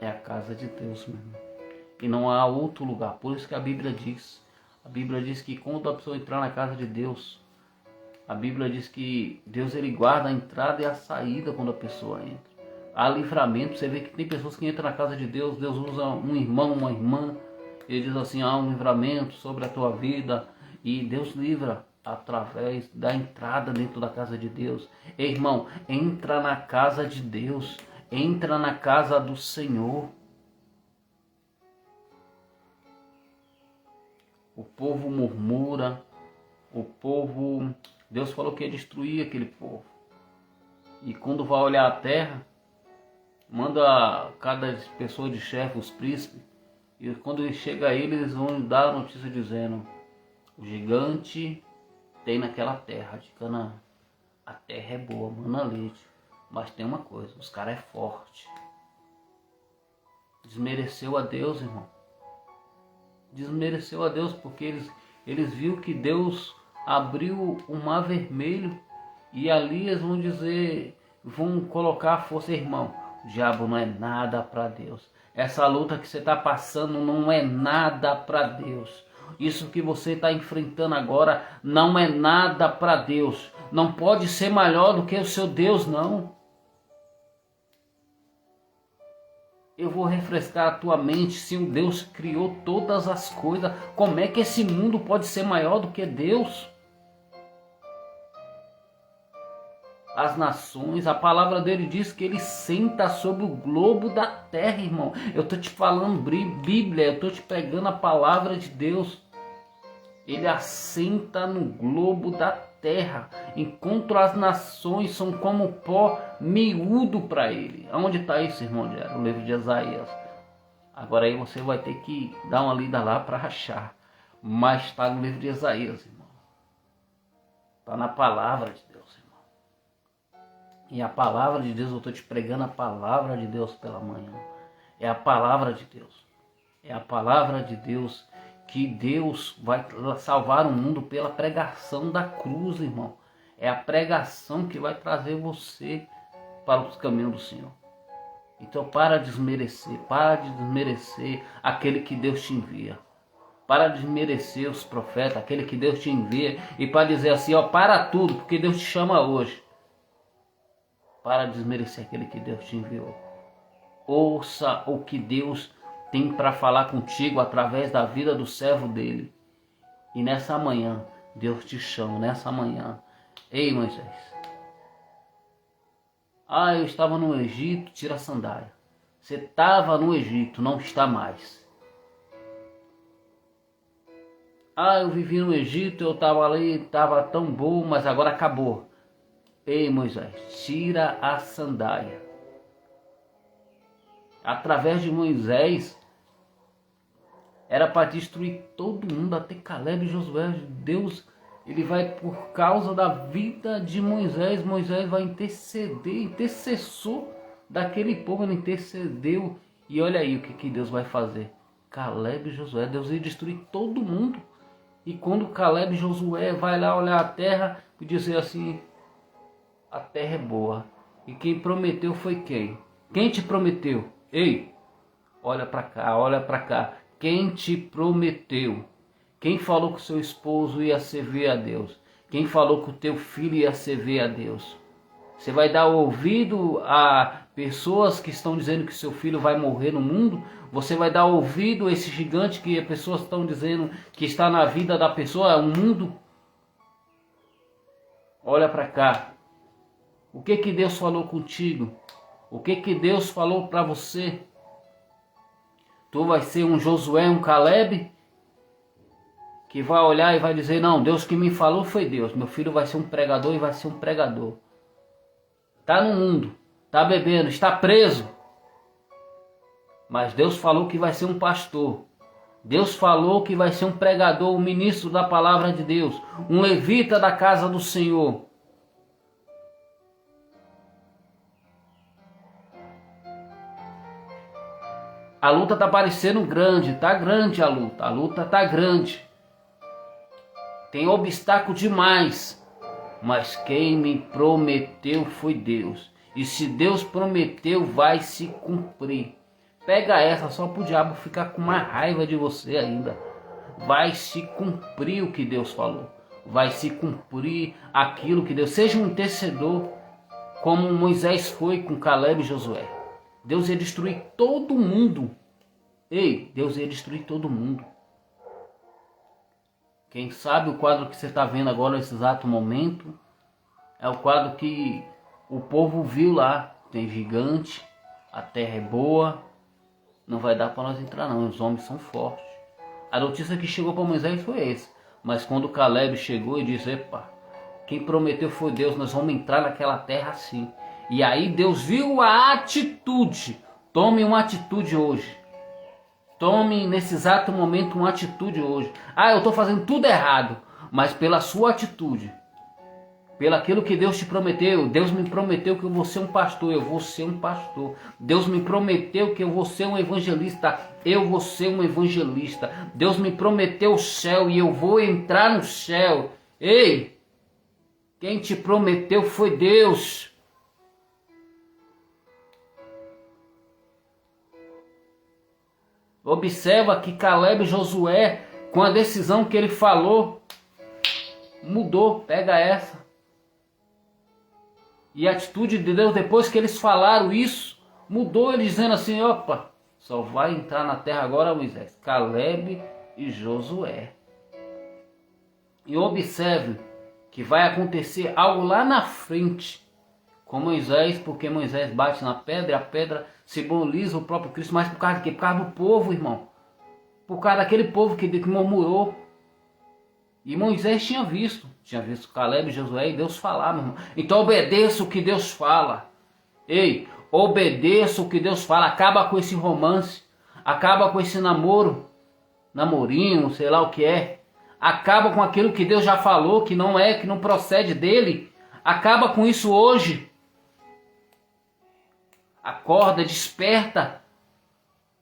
É a casa de Deus, meu irmão. E não há outro lugar. Por isso que a Bíblia diz que quando a pessoa entrar na casa de Deus, a Bíblia diz que Deus ele guarda a entrada e a saída quando a pessoa entra. Há livramento. Você vê que tem pessoas que entram na casa de Deus, Deus usa um irmão, uma irmã, ele diz assim, há um livramento sobre a tua vida, e Deus livra através da entrada dentro da casa de Deus. Ei, irmão, entra na casa de Deus, entra na casa do Senhor. O povo murmura, Deus falou que ia destruir aquele povo. E quando vai olhar a terra, manda cada pessoa de chefe, os príncipes, e quando ele chega a eles vão dar a notícia dizendo, o gigante tem naquela terra de Canaã. A terra é boa, mana leite. Mas tem uma coisa, os caras é forte. Desmereceu a Deus, irmão. Desmereceu a Deus porque eles viram que Deus abriu o mar vermelho e ali eles vão dizer, vão colocar a força, irmão. O diabo não é nada para Deus. Essa luta que você está passando não é nada para Deus. Isso que você está enfrentando agora não é nada para Deus. Não pode ser maior do que o seu Deus, não. Eu vou refrescar a tua mente. Se o Deus criou todas as coisas, como é que esse mundo pode ser maior do que Deus? As nações, a palavra dele diz que ele senta sobre o globo da terra, irmão. Eu estou te falando Bíblia, eu estou te pegando a palavra de Deus. Ele assenta no globo da terra, enquanto as nações são como pó miúdo para ele. Onde está isso, irmão? O livro de Isaías. Agora aí você vai ter que dar uma lida lá para achar. Mas está no livro de Isaías, irmão. Está na palavra de Deus, irmão. E a palavra de Deus, eu estou te pregando a palavra de Deus pela manhã. É a palavra de Deus. É a palavra de Deus que Deus vai salvar o mundo pela pregação da cruz, irmão. É a pregação que vai trazer você para os caminhos do Senhor. Então para de desmerecer aquele que Deus te envia. Para de desmerecer os profetas, aquele que Deus te envia. E para dizer assim, ó, para tudo, porque Deus te chama hoje. Para de desmerecer aquele que Deus te enviou. Ouça o que Deus tem para falar contigo através da vida do servo dele. E nessa manhã, Deus te chama, nessa manhã. Ei, Moisés. Eu estava no Egito, tira a sandália. Você estava no Egito, não está mais. Eu vivi no Egito, eu estava ali, estava tão bom, mas agora acabou. Ei, Moisés, tira a sandália. Através de Moisés, era para destruir todo mundo, até Caleb e Josué. Deus, ele vai, por causa da vida de Moisés, Moisés vai interceder, intercessor daquele povo, ele intercedeu. E olha aí o que Deus vai fazer. Caleb e Josué, Deus ia destruir todo mundo. E quando Caleb e Josué vai lá olhar a terra e dizer assim, a terra é boa. E quem prometeu foi quem? Quem te prometeu? Ei, olha para cá, olha para cá. Quem te prometeu? Quem falou que o seu esposo ia servir a Deus? Quem falou que o teu filho ia servir a Deus? Você vai dar ouvido a pessoas que estão dizendo que seu filho vai morrer no mundo? Você vai dar ouvido a esse gigante que as pessoas estão dizendo que está na vida da pessoa, o mundo? Olha para cá. O que Deus falou contigo? O que Deus falou para você? Tu vai ser um Josué, um Caleb, que vai olhar e vai dizer, não, Deus que me falou foi Deus. Meu filho vai ser um pregador e vai ser um pregador. Está no mundo, está bebendo, está preso. Mas Deus falou que vai ser um pastor. Deus falou que vai ser um pregador, um ministro da palavra de Deus. Um levita da casa do Senhor. A luta está parecendo grande, está grande a luta está grande. Tem obstáculo demais, mas quem me prometeu foi Deus. E se Deus prometeu, vai se cumprir. Pega essa só para o diabo ficar com uma raiva de você ainda. Vai se cumprir o que Deus falou. Vai se cumprir aquilo que Deus... Seja um intercedor, como Moisés foi com Caleb e Josué. Deus ia destruir todo mundo. Ei, Deus ia destruir todo mundo. Quem sabe o quadro que você está vendo agora nesse exato momento é o quadro que o povo viu lá. Tem gigante, a terra é boa, não vai dar para nós entrar não, os homens são fortes. A notícia que chegou para Moisés foi essa. Mas quando Caleb chegou e disse, epa, quem prometeu foi Deus, nós vamos entrar naquela terra assim. E aí Deus viu a atitude. Tome uma atitude hoje. Tome nesse exato momento uma atitude hoje. Eu estou fazendo tudo errado. Mas pela sua atitude, pelo aquilo que Deus te prometeu. Deus me prometeu que eu vou ser um pastor. Eu vou ser um pastor. Deus me prometeu que eu vou ser um evangelista. Eu vou ser um evangelista. Deus me prometeu o céu e eu vou entrar no céu. Ei, quem te prometeu foi Deus. Observa que Caleb e Josué, com a decisão que ele falou, mudou. Pega essa. E a atitude de Deus, depois que eles falaram isso, mudou. Ele dizendo assim, opa, só vai entrar na terra agora Moisés, Caleb e Josué. E observe que vai acontecer algo lá na frente com Moisés, porque Moisés bate na pedra e a pedra simboliza o próprio Cristo. Mas por causa de quê? Por causa do povo, irmão. Por causa daquele povo que murmurou. E Moisés tinha visto Caleb e Josué e Deus falar, meu irmão. Então obedeça o que Deus fala. Ei, obedeça o que Deus fala. Acaba com esse romance. Acaba com esse namorinho, sei lá o que é. Acaba com aquilo que Deus já falou, que não procede dele. Acaba com isso hoje. Acorda, desperta.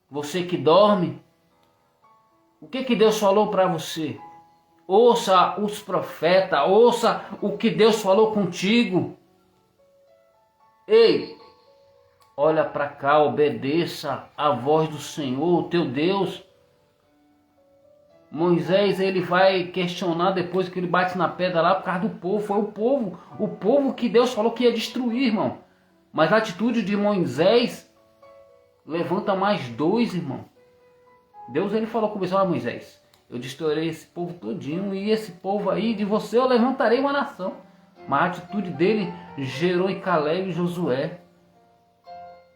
Você que dorme. O que Deus falou para você? Ouça os profetas, ouça o que Deus falou contigo. Ei, Olha para cá, obedeça a voz do Senhor, o teu Deus. Moisés, ele vai questionar depois que ele bate na pedra lá por causa do povo. Foi o povo que Deus falou que ia destruir, irmão. Mas a atitude de Moisés levanta mais dois, irmão. Deus, ele falou com Moisés, eu destruirei esse povo todinho, e esse povo aí, de você eu levantarei uma nação. Mas a atitude dele gerou em Caleb e Josué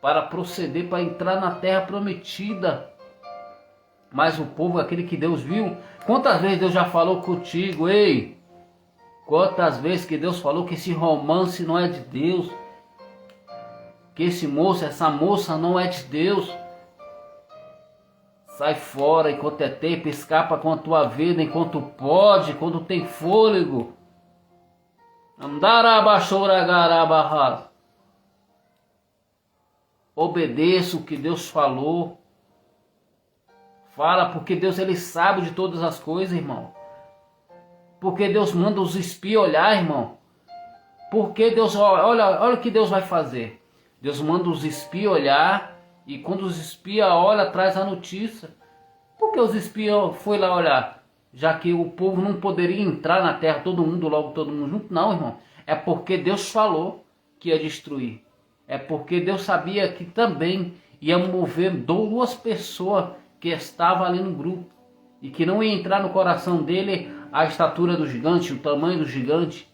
para proceder, para entrar na terra prometida. Mas o povo, aquele que Deus viu, quantas vezes Deus já falou contigo, ei? Quantas vezes que Deus falou que esse romance não é de Deus, que esse moço, essa moça não é de Deus. Sai fora enquanto é tempo, escapa com a tua vida enquanto pode, quando tem fôlego. Obedeça o que Deus falou. Fala, porque Deus, ele sabe de todas as coisas, irmão. Porque Deus manda os espias olhar, irmão. Porque Deus, olha o que Deus vai fazer. Deus manda os espias olhar, e quando os espias olham, traz a notícia. Por que os espias foram lá olhar? Já que o povo não poderia entrar na terra, todo mundo junto. Não, irmão. É porque Deus falou que ia destruir. É porque Deus sabia que também ia mover duas pessoas que estavam ali no grupo. E que não ia entrar no coração dele a estatura do gigante, o tamanho do gigante.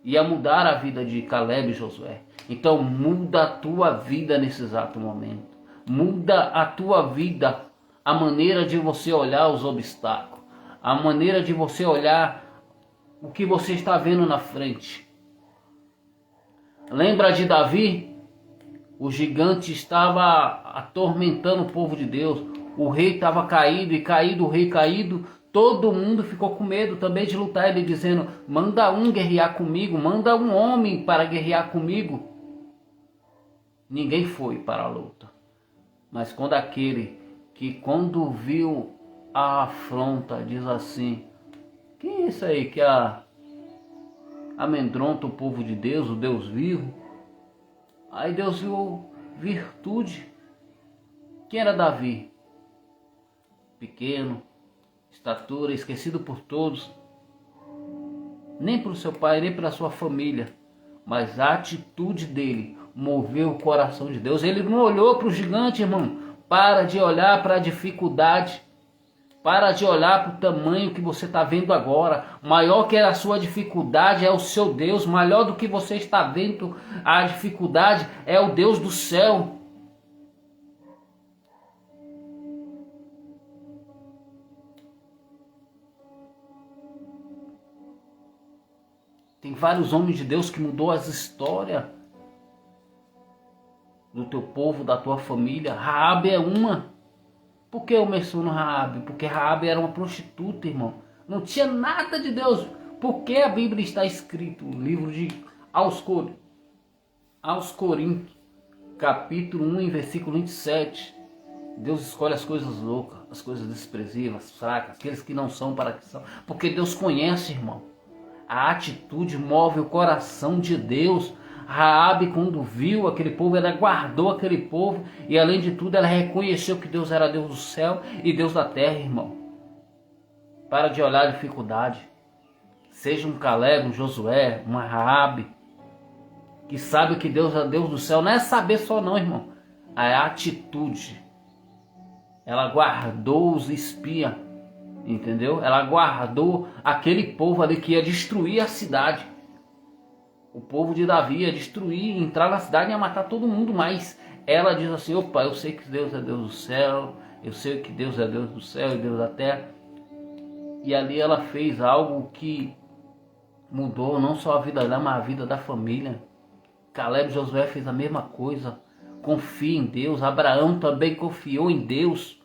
Ia mudar a vida de Caleb e Josué. Então muda a tua vida nesse exato momento. Muda a tua vida, a maneira de você olhar os obstáculos. A maneira de você olhar o que você está vendo na frente. Lembra de Davi? O gigante estava atormentando o povo de Deus. O rei estava caído, e caído, o rei caído. Todo mundo ficou com medo também de lutar. Ele dizendo, manda um guerrear comigo, manda um homem para guerrear comigo. Ninguém foi para a luta. Mas quando quando viu a afronta, diz assim, que é isso aí que amedronta o povo de Deus, o Deus vivo? Aí Deus viu virtude. Quem era Davi? Pequeno, estatura, esquecido por todos, nem pelo seu pai, nem pela sua família, mas a atitude dele moveu o coração de Deus. Ele não olhou para o gigante, irmão. Para de olhar para a dificuldade, para de olhar para o tamanho que você está vendo agora. Maior que a sua dificuldade é o seu Deus. Maior do que você está vendo a dificuldade é o Deus do céu. Tem vários homens de Deus que mudou as histórias do teu povo, da tua família. Raabe é uma. Por que eu menciono Raabe? Porque Raabe era uma prostituta, irmão. Não tinha nada de Deus. Porque a Bíblia está escrito, o livro de aos Coríntios, capítulo 1, versículo 27. Deus escolhe as coisas loucas, as coisas desprezíveis, fracas, aqueles que não são para que são. Porque Deus conhece, irmão. A atitude move o coração de Deus. Raabe, quando viu aquele povo, ela guardou aquele povo, e além de tudo ela reconheceu que Deus era Deus do céu e Deus da terra, irmão. Para de olhar a dificuldade. Seja um Caleb, um Josué, uma Raabe, que sabe que Deus é Deus do céu. Não é saber só não, irmão. É a atitude. Ela guardou os espias, entendeu? Ela guardou aquele povo ali que ia destruir a cidade. O povo de Davi ia destruir, entrar na cidade e ia matar todo mundo, mas ela diz assim, opa, eu sei que Deus é Deus do céu, eu sei que Deus é Deus do céu e Deus da terra. E ali ela fez algo que mudou não só a vida dela, mas a vida da família. Caleb e Josué fez a mesma coisa. Confia em Deus. Abraão também confiou em Deus.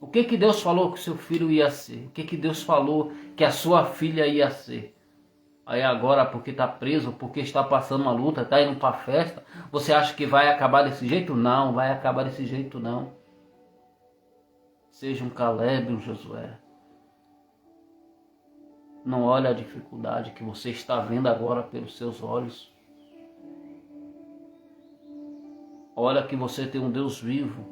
O que Deus falou que seu filho ia ser? O que Deus falou que a sua filha ia ser? Aí agora, porque está preso, porque está passando uma luta, está indo para a festa, você acha que vai acabar desse jeito? Não, vai acabar desse jeito não. Seja um Caleb, um Josué. Não olhe a dificuldade que você está vendo agora pelos seus olhos. Olha que você tem um Deus vivo.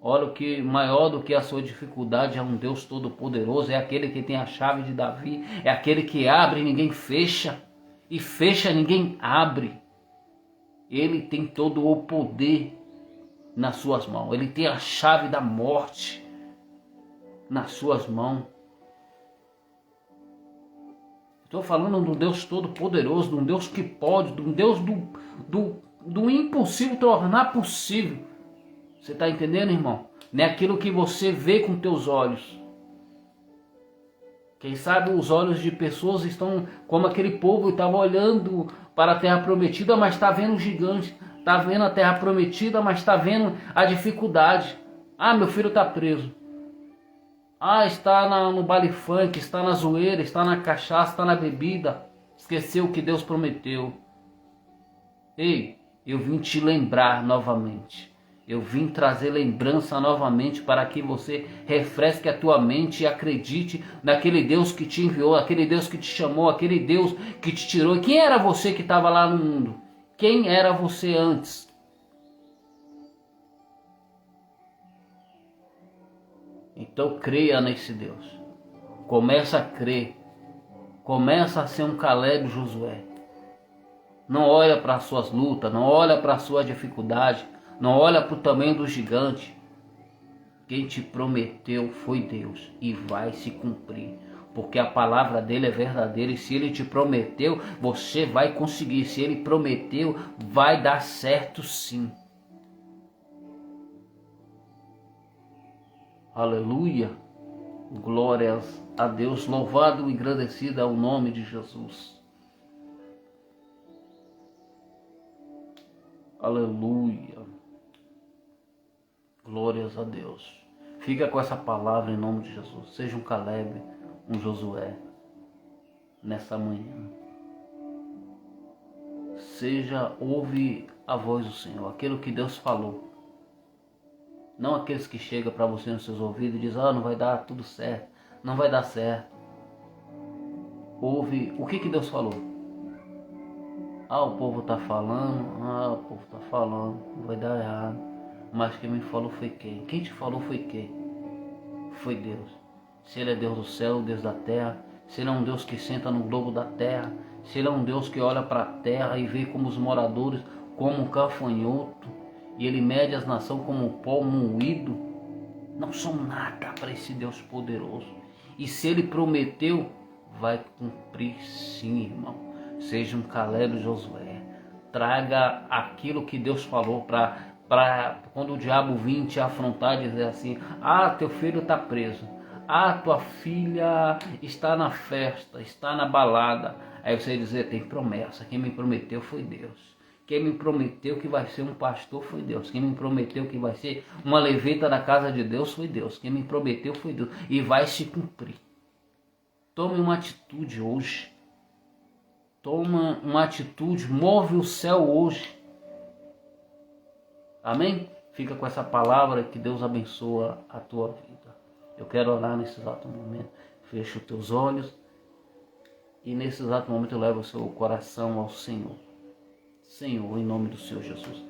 Olha que maior do que a sua dificuldade é um Deus todo-poderoso. É aquele que tem a chave de Davi. É aquele que abre e ninguém fecha. E fecha ninguém abre. Ele tem todo o poder nas suas mãos. Ele tem a chave da morte nas suas mãos. Estou falando de um Deus todo-poderoso, de um Deus que pode, de um Deus do impossível tornar possível. Você está entendendo, irmão? Não é aquilo que você vê com teus olhos. Quem sabe os olhos de pessoas estão como aquele povo estava olhando para a terra prometida, mas está vendo o gigante. Está vendo a terra prometida, mas está vendo a dificuldade. Ah, meu filho está preso. Ah, está no baile funk, está na zoeira, está na cachaça, está na bebida. Esqueceu o que Deus prometeu. Ei, eu vim te lembrar novamente. Eu vim trazer lembrança novamente para que você refresque a tua mente e acredite naquele Deus que te enviou, aquele Deus que te chamou, aquele Deus que te tirou. E quem era você que estava lá no mundo? Quem era você antes? Então creia nesse Deus. Começa a crer. Começa a ser um Caleb Josué. Não olha para as suas lutas, não olha para a sua dificuldade, não olha para o tamanho do gigante. Quem te prometeu foi Deus e vai se cumprir. Porque a palavra dele é verdadeira e se ele te prometeu, você vai conseguir. Se ele prometeu, vai dar certo sim. Aleluia. Glórias a Deus. Louvado e engrandecido é o nome de Jesus. Aleluia. Glórias a Deus. Fica com essa palavra em nome de Jesus. Seja um Caleb, um Josué nessa manhã. Ouve a voz do Senhor, aquilo que Deus falou. Não aqueles que chegam para você nos seus ouvidos e dizem, não vai dar tudo certo, não vai dar certo. Ouve o que Deus falou. O povo está falando, não vai dar errado. Mas quem me falou foi quem? Quem te falou foi quem? Foi Deus. Se Ele é Deus do céu, Deus da terra, se Ele é um Deus que senta no globo da terra, se Ele é um Deus que olha para a terra e vê como os moradores, como um gafanhoto, e Ele mede as nações como um pó moído, não são nada para esse Deus poderoso. E se Ele prometeu, vai cumprir sim, irmão. Seja um Caleb Josué. Traga aquilo que Deus falou para quando o diabo vir te afrontar, dizer assim, teu filho está preso. Tua filha está na festa, está na balada. Aí você dizer, tem promessa. Quem me prometeu foi Deus. Quem me prometeu que vai ser um pastor foi Deus. Quem me prometeu que vai ser uma levita da casa de Deus foi Deus. Quem me prometeu foi Deus. E vai se cumprir. Tome uma atitude hoje. Toma uma atitude. Move o céu hoje. Amém? Fica com essa palavra, que Deus abençoa a tua vida. Eu quero orar nesse exato momento. Fecha os teus olhos. E nesse exato momento leva o seu coração ao Senhor. Senhor, em nome do Senhor Jesus,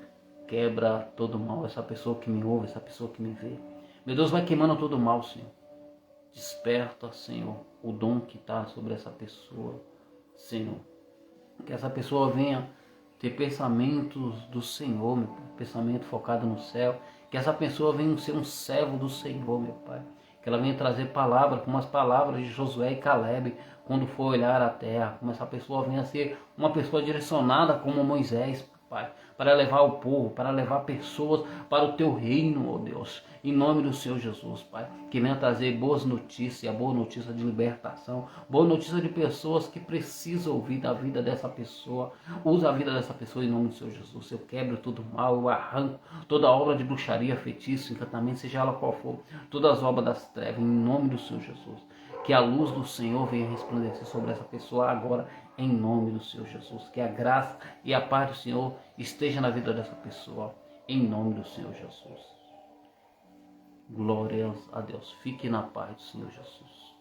quebra todo mal, essa pessoa que me ouve, essa pessoa que me vê. Meu Deus, vai queimando todo mal, Senhor. Desperta, Senhor, o dom que está sobre essa pessoa, Senhor. Que essa pessoa venha ter pensamentos do Senhor, meu Pai, pensamento focado no céu. Que essa pessoa venha ser um servo do Senhor, meu Pai. Que ela venha trazer palavras, como as palavras de Josué e Caleb, quando for olhar a terra. Como essa pessoa venha ser uma pessoa direcionada como Moisés, Pai, para levar o povo, para levar pessoas para o teu reino, ó Deus. Em nome do Senhor Jesus, Pai, que venha trazer boas notícias, boa notícia de libertação, boa notícia de pessoas que precisam ouvir da vida dessa pessoa. Usa a vida dessa pessoa em nome do Senhor Jesus. Eu quebro todo mal, eu arranco toda obra de bruxaria, feitiço, encantamento, seja ela qual for, todas as obras das trevas, em nome do Senhor Jesus. Que a luz do Senhor venha resplandecer sobre essa pessoa agora, em nome do Senhor Jesus. Que a graça e a paz do Senhor esteja na vida dessa pessoa, em nome do Senhor Jesus. Glórias a Deus. Fique na paz do Senhor Jesus.